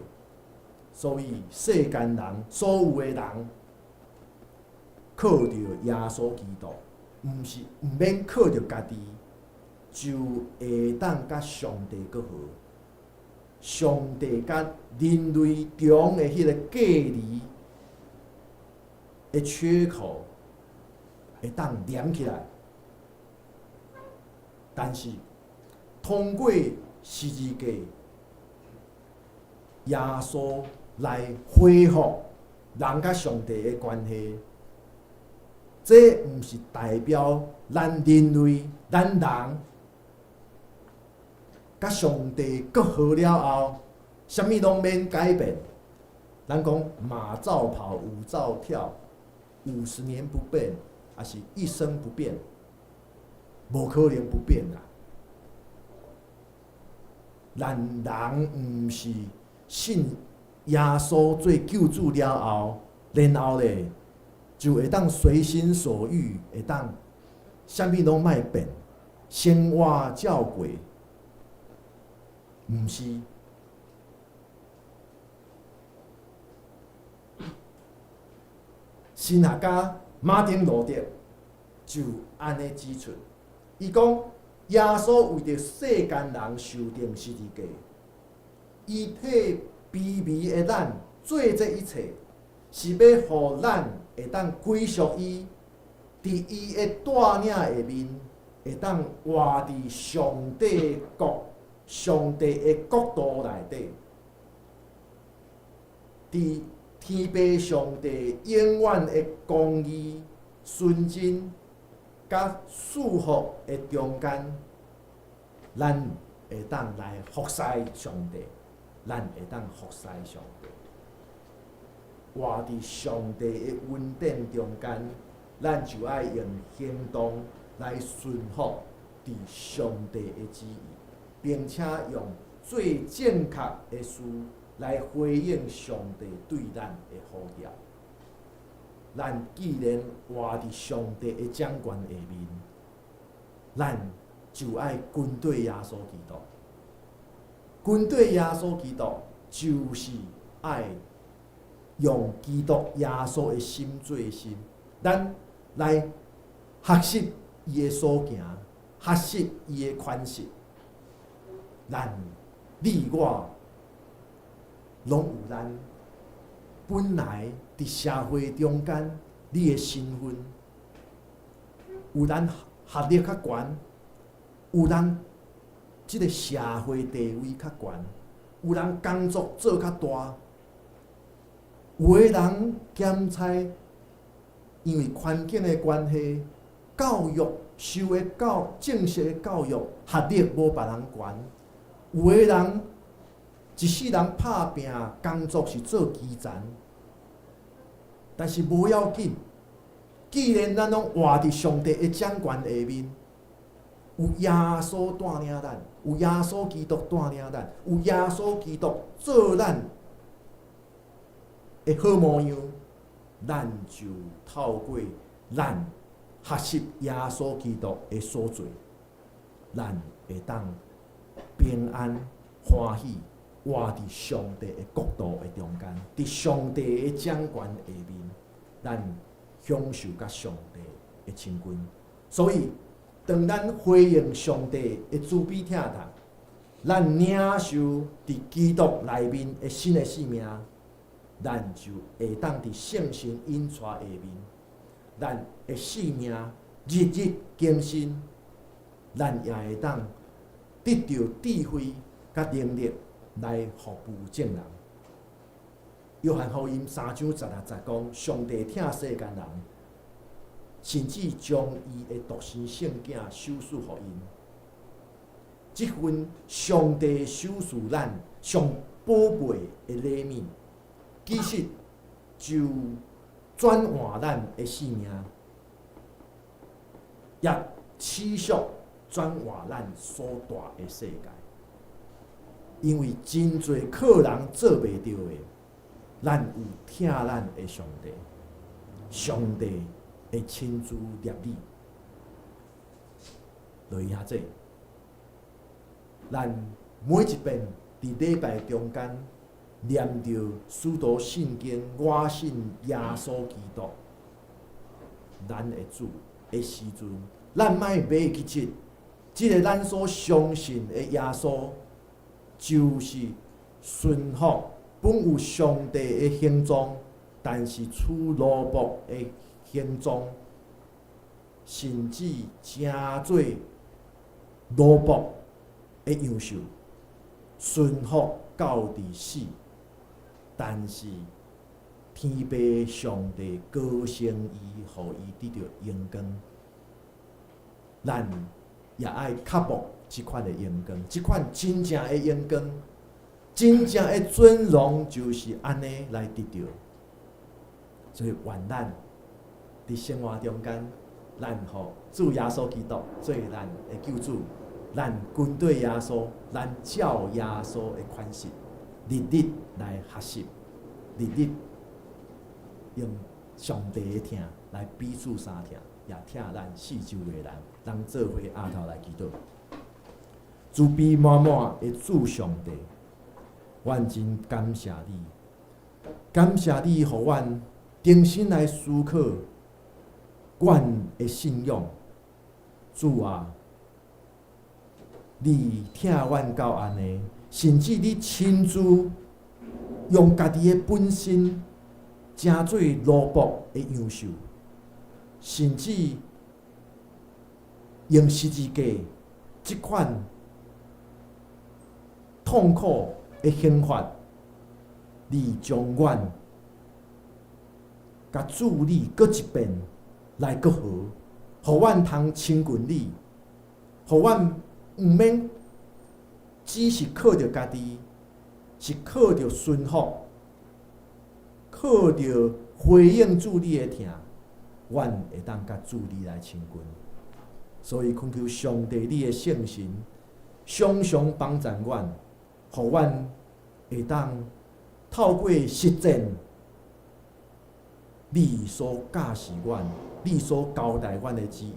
所以世间人所有的人靠着耶稣基督。毋免靠着家己，就会当甲上帝搁好。上帝甲人类中的迄个隔离的缺口会当连起来，但是通过十字架，耶稣来恢复人甲上帝的关系，这毋是代表咱人类、咱人甲上帝搁好了后，啥物拢免改变。咱讲马照跑，舞照跳，50年不变，还是一生不变，无可能不变啦。咱人毋是信耶稣做救主了后，然后咧就会当随心所欲，会当啥物拢莫变，生活照过，毋是。神学家马丁路德就安尼指出，伊讲耶稣为着世间人受定十字架，伊替卑微的咱做这一切，是要互咱会当归属伊，伫伊的带领下面，会当活伫上帝国、上帝的国度内底，伫天父上帝永远的公义、纯真、甲束缚的中间，咱会当来服侍上帝，咱会当服侍上帝。活伫上帝的恩典中间，咱就爱用行动来顺服伫上帝的旨意，并且用最正确的事来回应上帝对咱的呼召。咱既然活伫上帝的掌权下面，咱就爱跟对耶稣基督。跟对耶稣基督，就是爱用基督耶稣的心做心，咱来学习伊的所行，学习伊的款式。咱你我拢有咱本来伫社会中间你的身份，有咱学历较悬，有咱即个社会地位较悬，有人工作做较大，有的人兼差，因为环境的关系，教育受的正式的教育学历无别人悬，有的人一世人打拼工作是做基层，但是无要紧，既然咱拢活伫上帝的掌权下面，有耶稣带领咱，有耶稣基督带领咱，有耶稣基督做咱的好模样，咱就透过咱学习耶稣基督的所做，咱会当平安欢喜活伫上帝的国度的中间，伫上帝的掌权下面，咱享受甲上帝的亲近。所以，当咱回应上帝的慈悲疼痛，咱领受伫基督内面的新的生命，咱就会当伫圣神引带下面，咱的生命日日更新，咱也会当得到智慧甲能力来服务众人。约翰福音3章16节讲，上帝疼世间人，甚至将伊的独生圣囝授予予因。这份上帝授予咱上宝贝的礼物，其实就转换咱的生命，也持续转换咱所住的世界。因为真侪靠人做袂到的，咱有疼咱的上帝，上帝会亲自立你。落去遐这，咱每一遍伫礼拜中间念着许多圣经，我信耶稣基督，咱的主的时阵，咱莫忘记即个咱所相信的耶稣，就是顺服本有上帝的形状，但是处奴仆的形状，甚至成做奴仆的样式，顺服到伫死，但是天父上帝高升伊，互伊得到荣光。咱也爱克服即款的荣光，即款真正的荣光，真正的尊荣，就是安尼来得到。所以，愿咱伫生活中间，咱互主耶稣基督做咱的救主，咱跟对耶稣，咱照耶稣的款式，日日来学习，日日用上帝的听来彼此相听，也听咱四周的人，咱做伙下头来祈祷。慈悲满满的主上帝，阮真感谢你，感谢你，互阮重新来思考阮的信仰。主啊，你疼阮到安尼，甚至你亲自用家己的本身，成做奴仆的样式，甚至用十字架即款痛苦的刑罚，你将阮甲主你搁一遍来搁好，互阮通亲近你，互阮毋免只是靠着家己，是靠着顺服，靠着回应主你的听，阮会当甲主你来亲近。所以恳求上帝你的圣神常常帮助阮，互阮会当透过实践你所教示阮、你所交代阮的旨意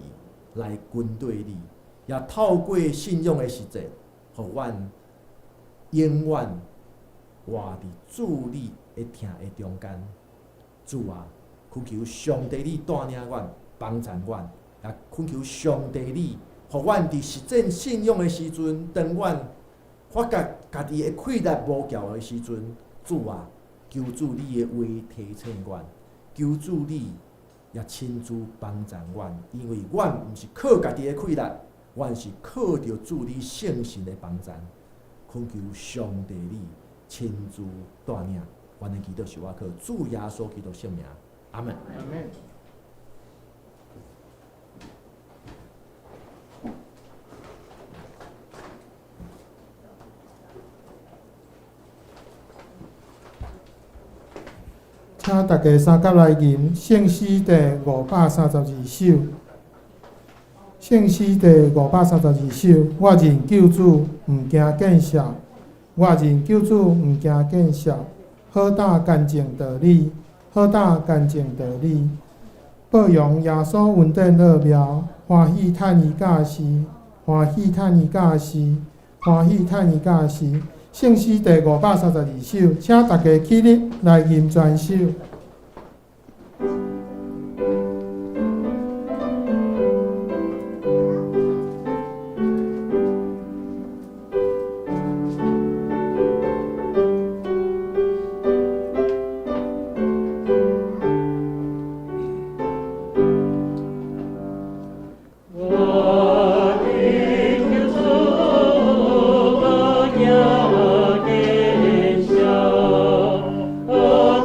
来跟对你，也透过信仰的实践，互阮永远活伫主你的听的中间。主啊，恳求上帝你带领阮、帮助阮，也恳求上帝你，互阮伫实践信仰的时阵，当阮发觉家己的气力无够的时阵，主啊，求主你的话提醒阮，求主你也亲自帮助阮，因为阮毋是靠家己的气力，阮是靠着主你圣神的帮助。恳求上帝你亲自带领，阮的祈祷是我靠主耶稣基督圣名，阿门。阿门。请大家三甲来吟圣诗第532首。圣诗第532首，我认救主，毋惊见笑；我认救主，毋惊见笑。好大干净的你，好大干净的你，保养耶稣稳定乐庙，欢喜叹伊假时，欢喜叹伊假时，欢喜叹伊假时。圣诗第532首，请大家起立来吟全首。我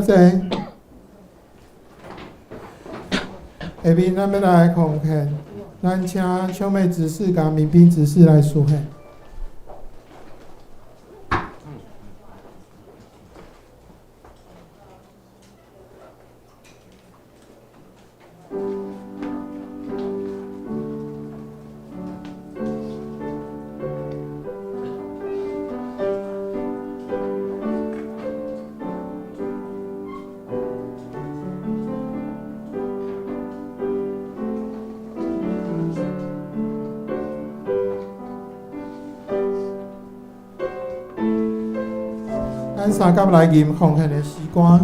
坐。下面咱要来奉献，咱请秋妹执事甲民兵执事来书献。咱三甲来吟奉献的诗歌。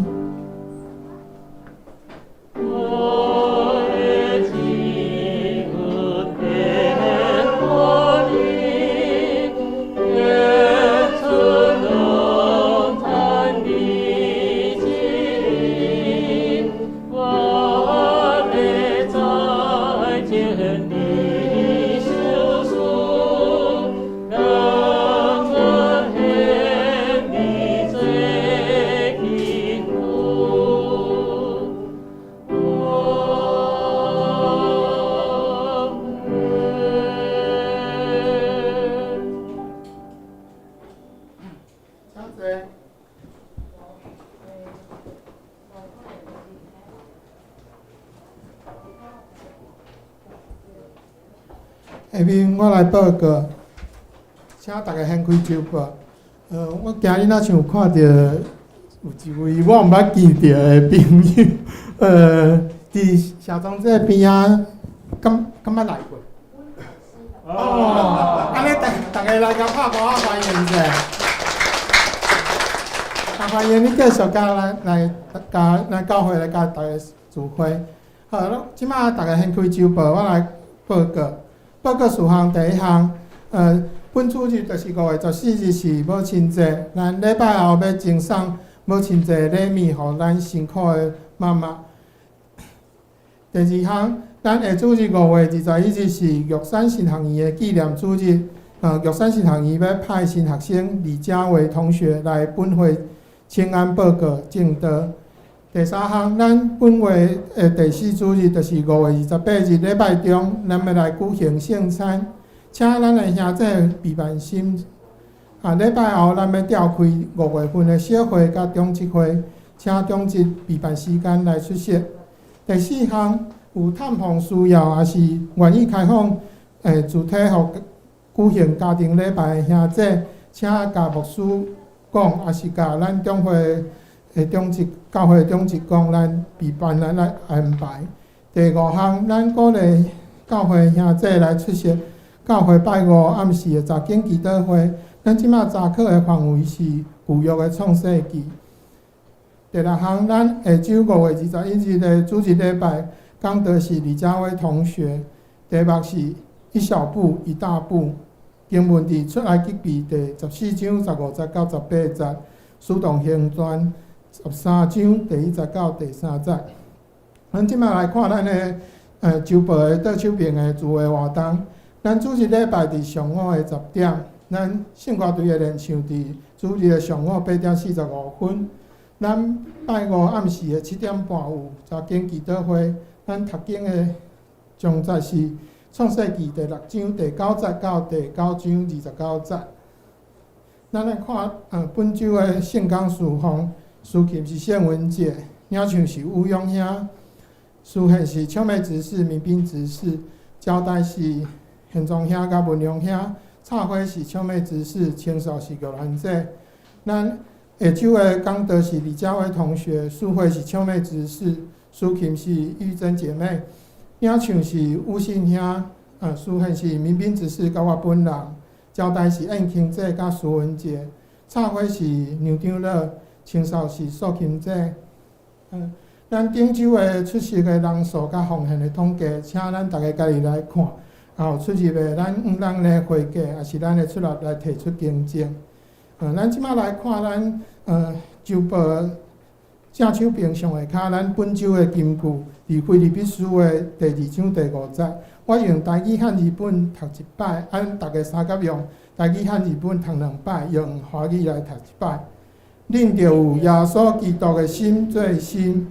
下面我来报告，请大家先开周报。我今日若像有看到有一位我毋捌见到的朋友，伫社庄这边仔，敢捌来过？哦，安尼大家来甲拍鼓啊，欢迎者。欢迎你继续甲咱教会来甲大家聚会。好，即摆大家先开周报，我来报告。报告事项第一项，本主日就是5月14日是母亲节，咱礼拜后要赠送母亲节礼物，予咱辛苦的妈妈。第二项，咱下主日5月21日是玉山新学院的纪念主日，玉山新学院要派新学生李家维同学来本会请安报告正道。第三项，咱本月的第4主日就是5月28日礼拜中，咱要来举行圣餐，请咱的兄弟备万心。礼拜后咱要召开5月份的小会甲中职会，请中职备办时间来出席。第4项，有探访需要也是愿意开放主体互举行家庭礼拜的兄弟，请甲牧师讲，也是甲咱中会中职教会中职讲，咱备办咱来安排。第5项，咱鼓励教会兄弟来出席教会拜5暗时的查经祈祷会。咱即马查课的范围是旧约的创世纪。第6项，咱下周5月21日的主日礼拜，讲道是李家伟同学。题目是一小步一大步。经文伫出埃及记第14章15节到18节，使徒行传13章第1节到第3节。咱即摆来看咱的周报的倒手边的聚会活动。咱主日礼拜伫上午的10点，咱圣歌队的练唱伫主日的上午8点45分。咱拜5暗时的7点半有查经祈祷会。咱读经的章节是创世纪第6章第9节到第9章29节。咱来看本周的圣讲事项。司琴是谢文杰，领唱是吴勇兄，书献是秋妹执事、民兵执事，交代是现宗兄甲文良兄，插花是秋妹执事，清扫是玉兰姐。咱下周的讲道是李家伟同学，书会是秋妹执事，司琴是玉珍姐妹，领唱是吴信兄，书献是民兵执事甲我本人，交代是燕庆姐甲苏文杰，插花是牛长乐。清扫是素琴姐，咱顶周的出席的人数甲奉献的统计，请咱大家家己来看。后出入的咱人的会计，也是咱的出入来提出见证。咱即摆来看咱周报正手边上下骹，咱本周的金句，伫腓立比书的第2章第5节。我用台语和日本读一摆，大家三甲用台语和日本读2摆，用华语来读一摆。恁就有耶稣基督的心做心，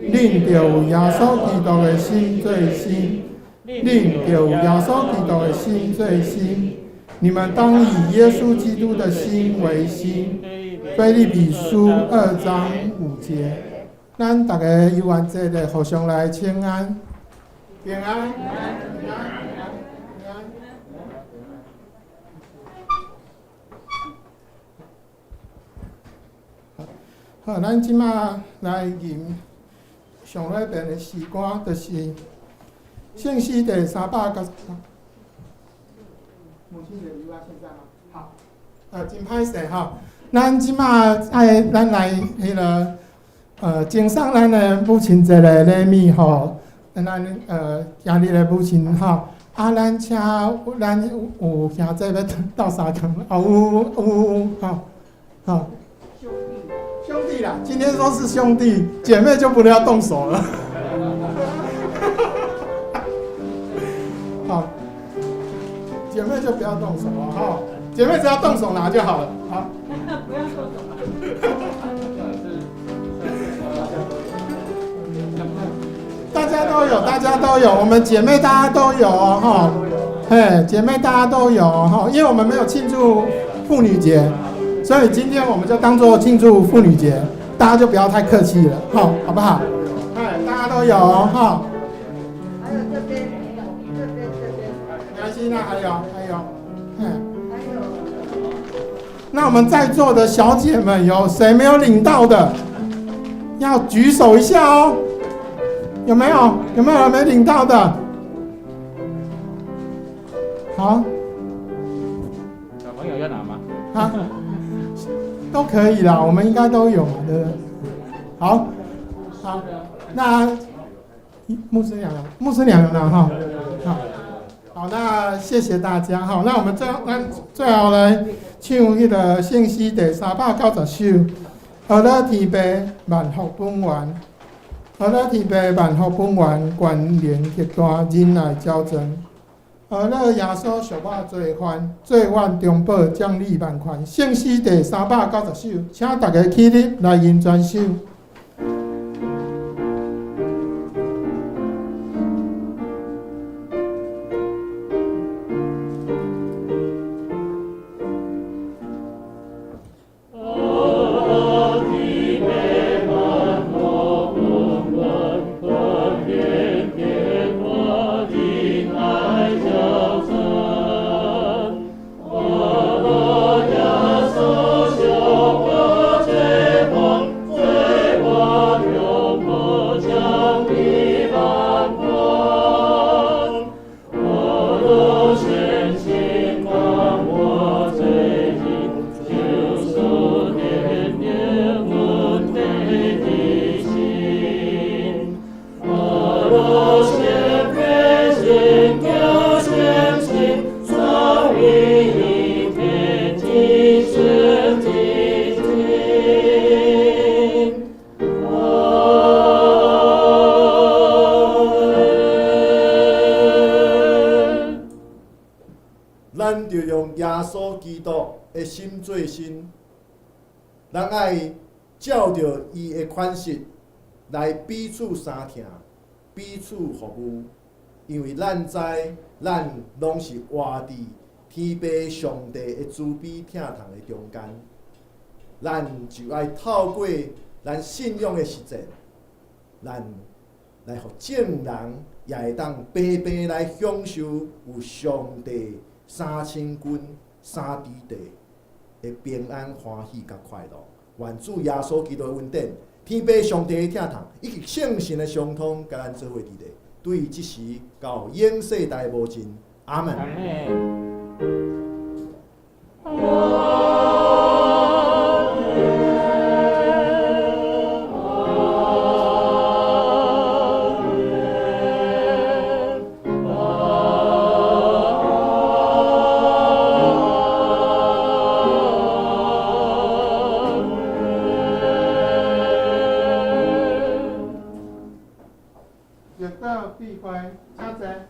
恁就有耶稣基督的心做心，恁就有耶稣基督的心做心。你们当以耶稣基督的心为心。腓立比书2章5节。咱大家有缘节的互相来请安，平安，平安，平安，平安。好，咱即马来吟上尾边的诗歌，就是圣诗第390。母亲节礼物现在吗？好，真歹势吼。咱即马爱咱来迄个敬上咱的母亲节的礼物吼，咱今日的母亲吼，咱请咱有兄弟要斗相共，有好。兄弟啦，今天说是兄弟，姐妹就不要动手了。好，姐妹就不要动手了哈，姐妹只要动手拿就好了。好，不要动手。大家都有，我们姐妹大家都有哦哈，嘿，姐妹大家都有哈，因为我们没有庆祝妇女节。所以今天我们就当作庆祝妇女节，大家就不要太客气了，好不好？哎，大家都有哈。还有这边，这边，没关系，那还有，那我们在座的小姐们有谁没有领到的？要举手一下哦。有没有人没领到的？好。小朋友要拿吗？啊。都可以啦，我们应该都有嘛，对不对？好，那牧师娘有拿哈，好，那谢谢大家哈。那我们最后来唱迄个圣诗第390首，何乐天父万福本源，何乐天父万福本源，关联极大，仁爱交真。何乐耶稣属我罪犯，罪怨中保，奖励万款。圣诗第390首，请大家起立来吟全首。咱就用耶稣基督的心做心，咱爱照着伊的款式来彼此相听、彼此服务，因为咱知咱拢是活伫天父上帝的慈悲疼痛的中间，咱就爱透过咱信仰的实践，咱来互众人也会当白白来享受有上帝3000军3支地的平安欢喜甲快乐。愿主耶稣基督的恩典、天父上帝的疼痛以及圣神的相通，甲咱做伙伫咧，对即时到永世代无尽。阿门。月到闭关，下载。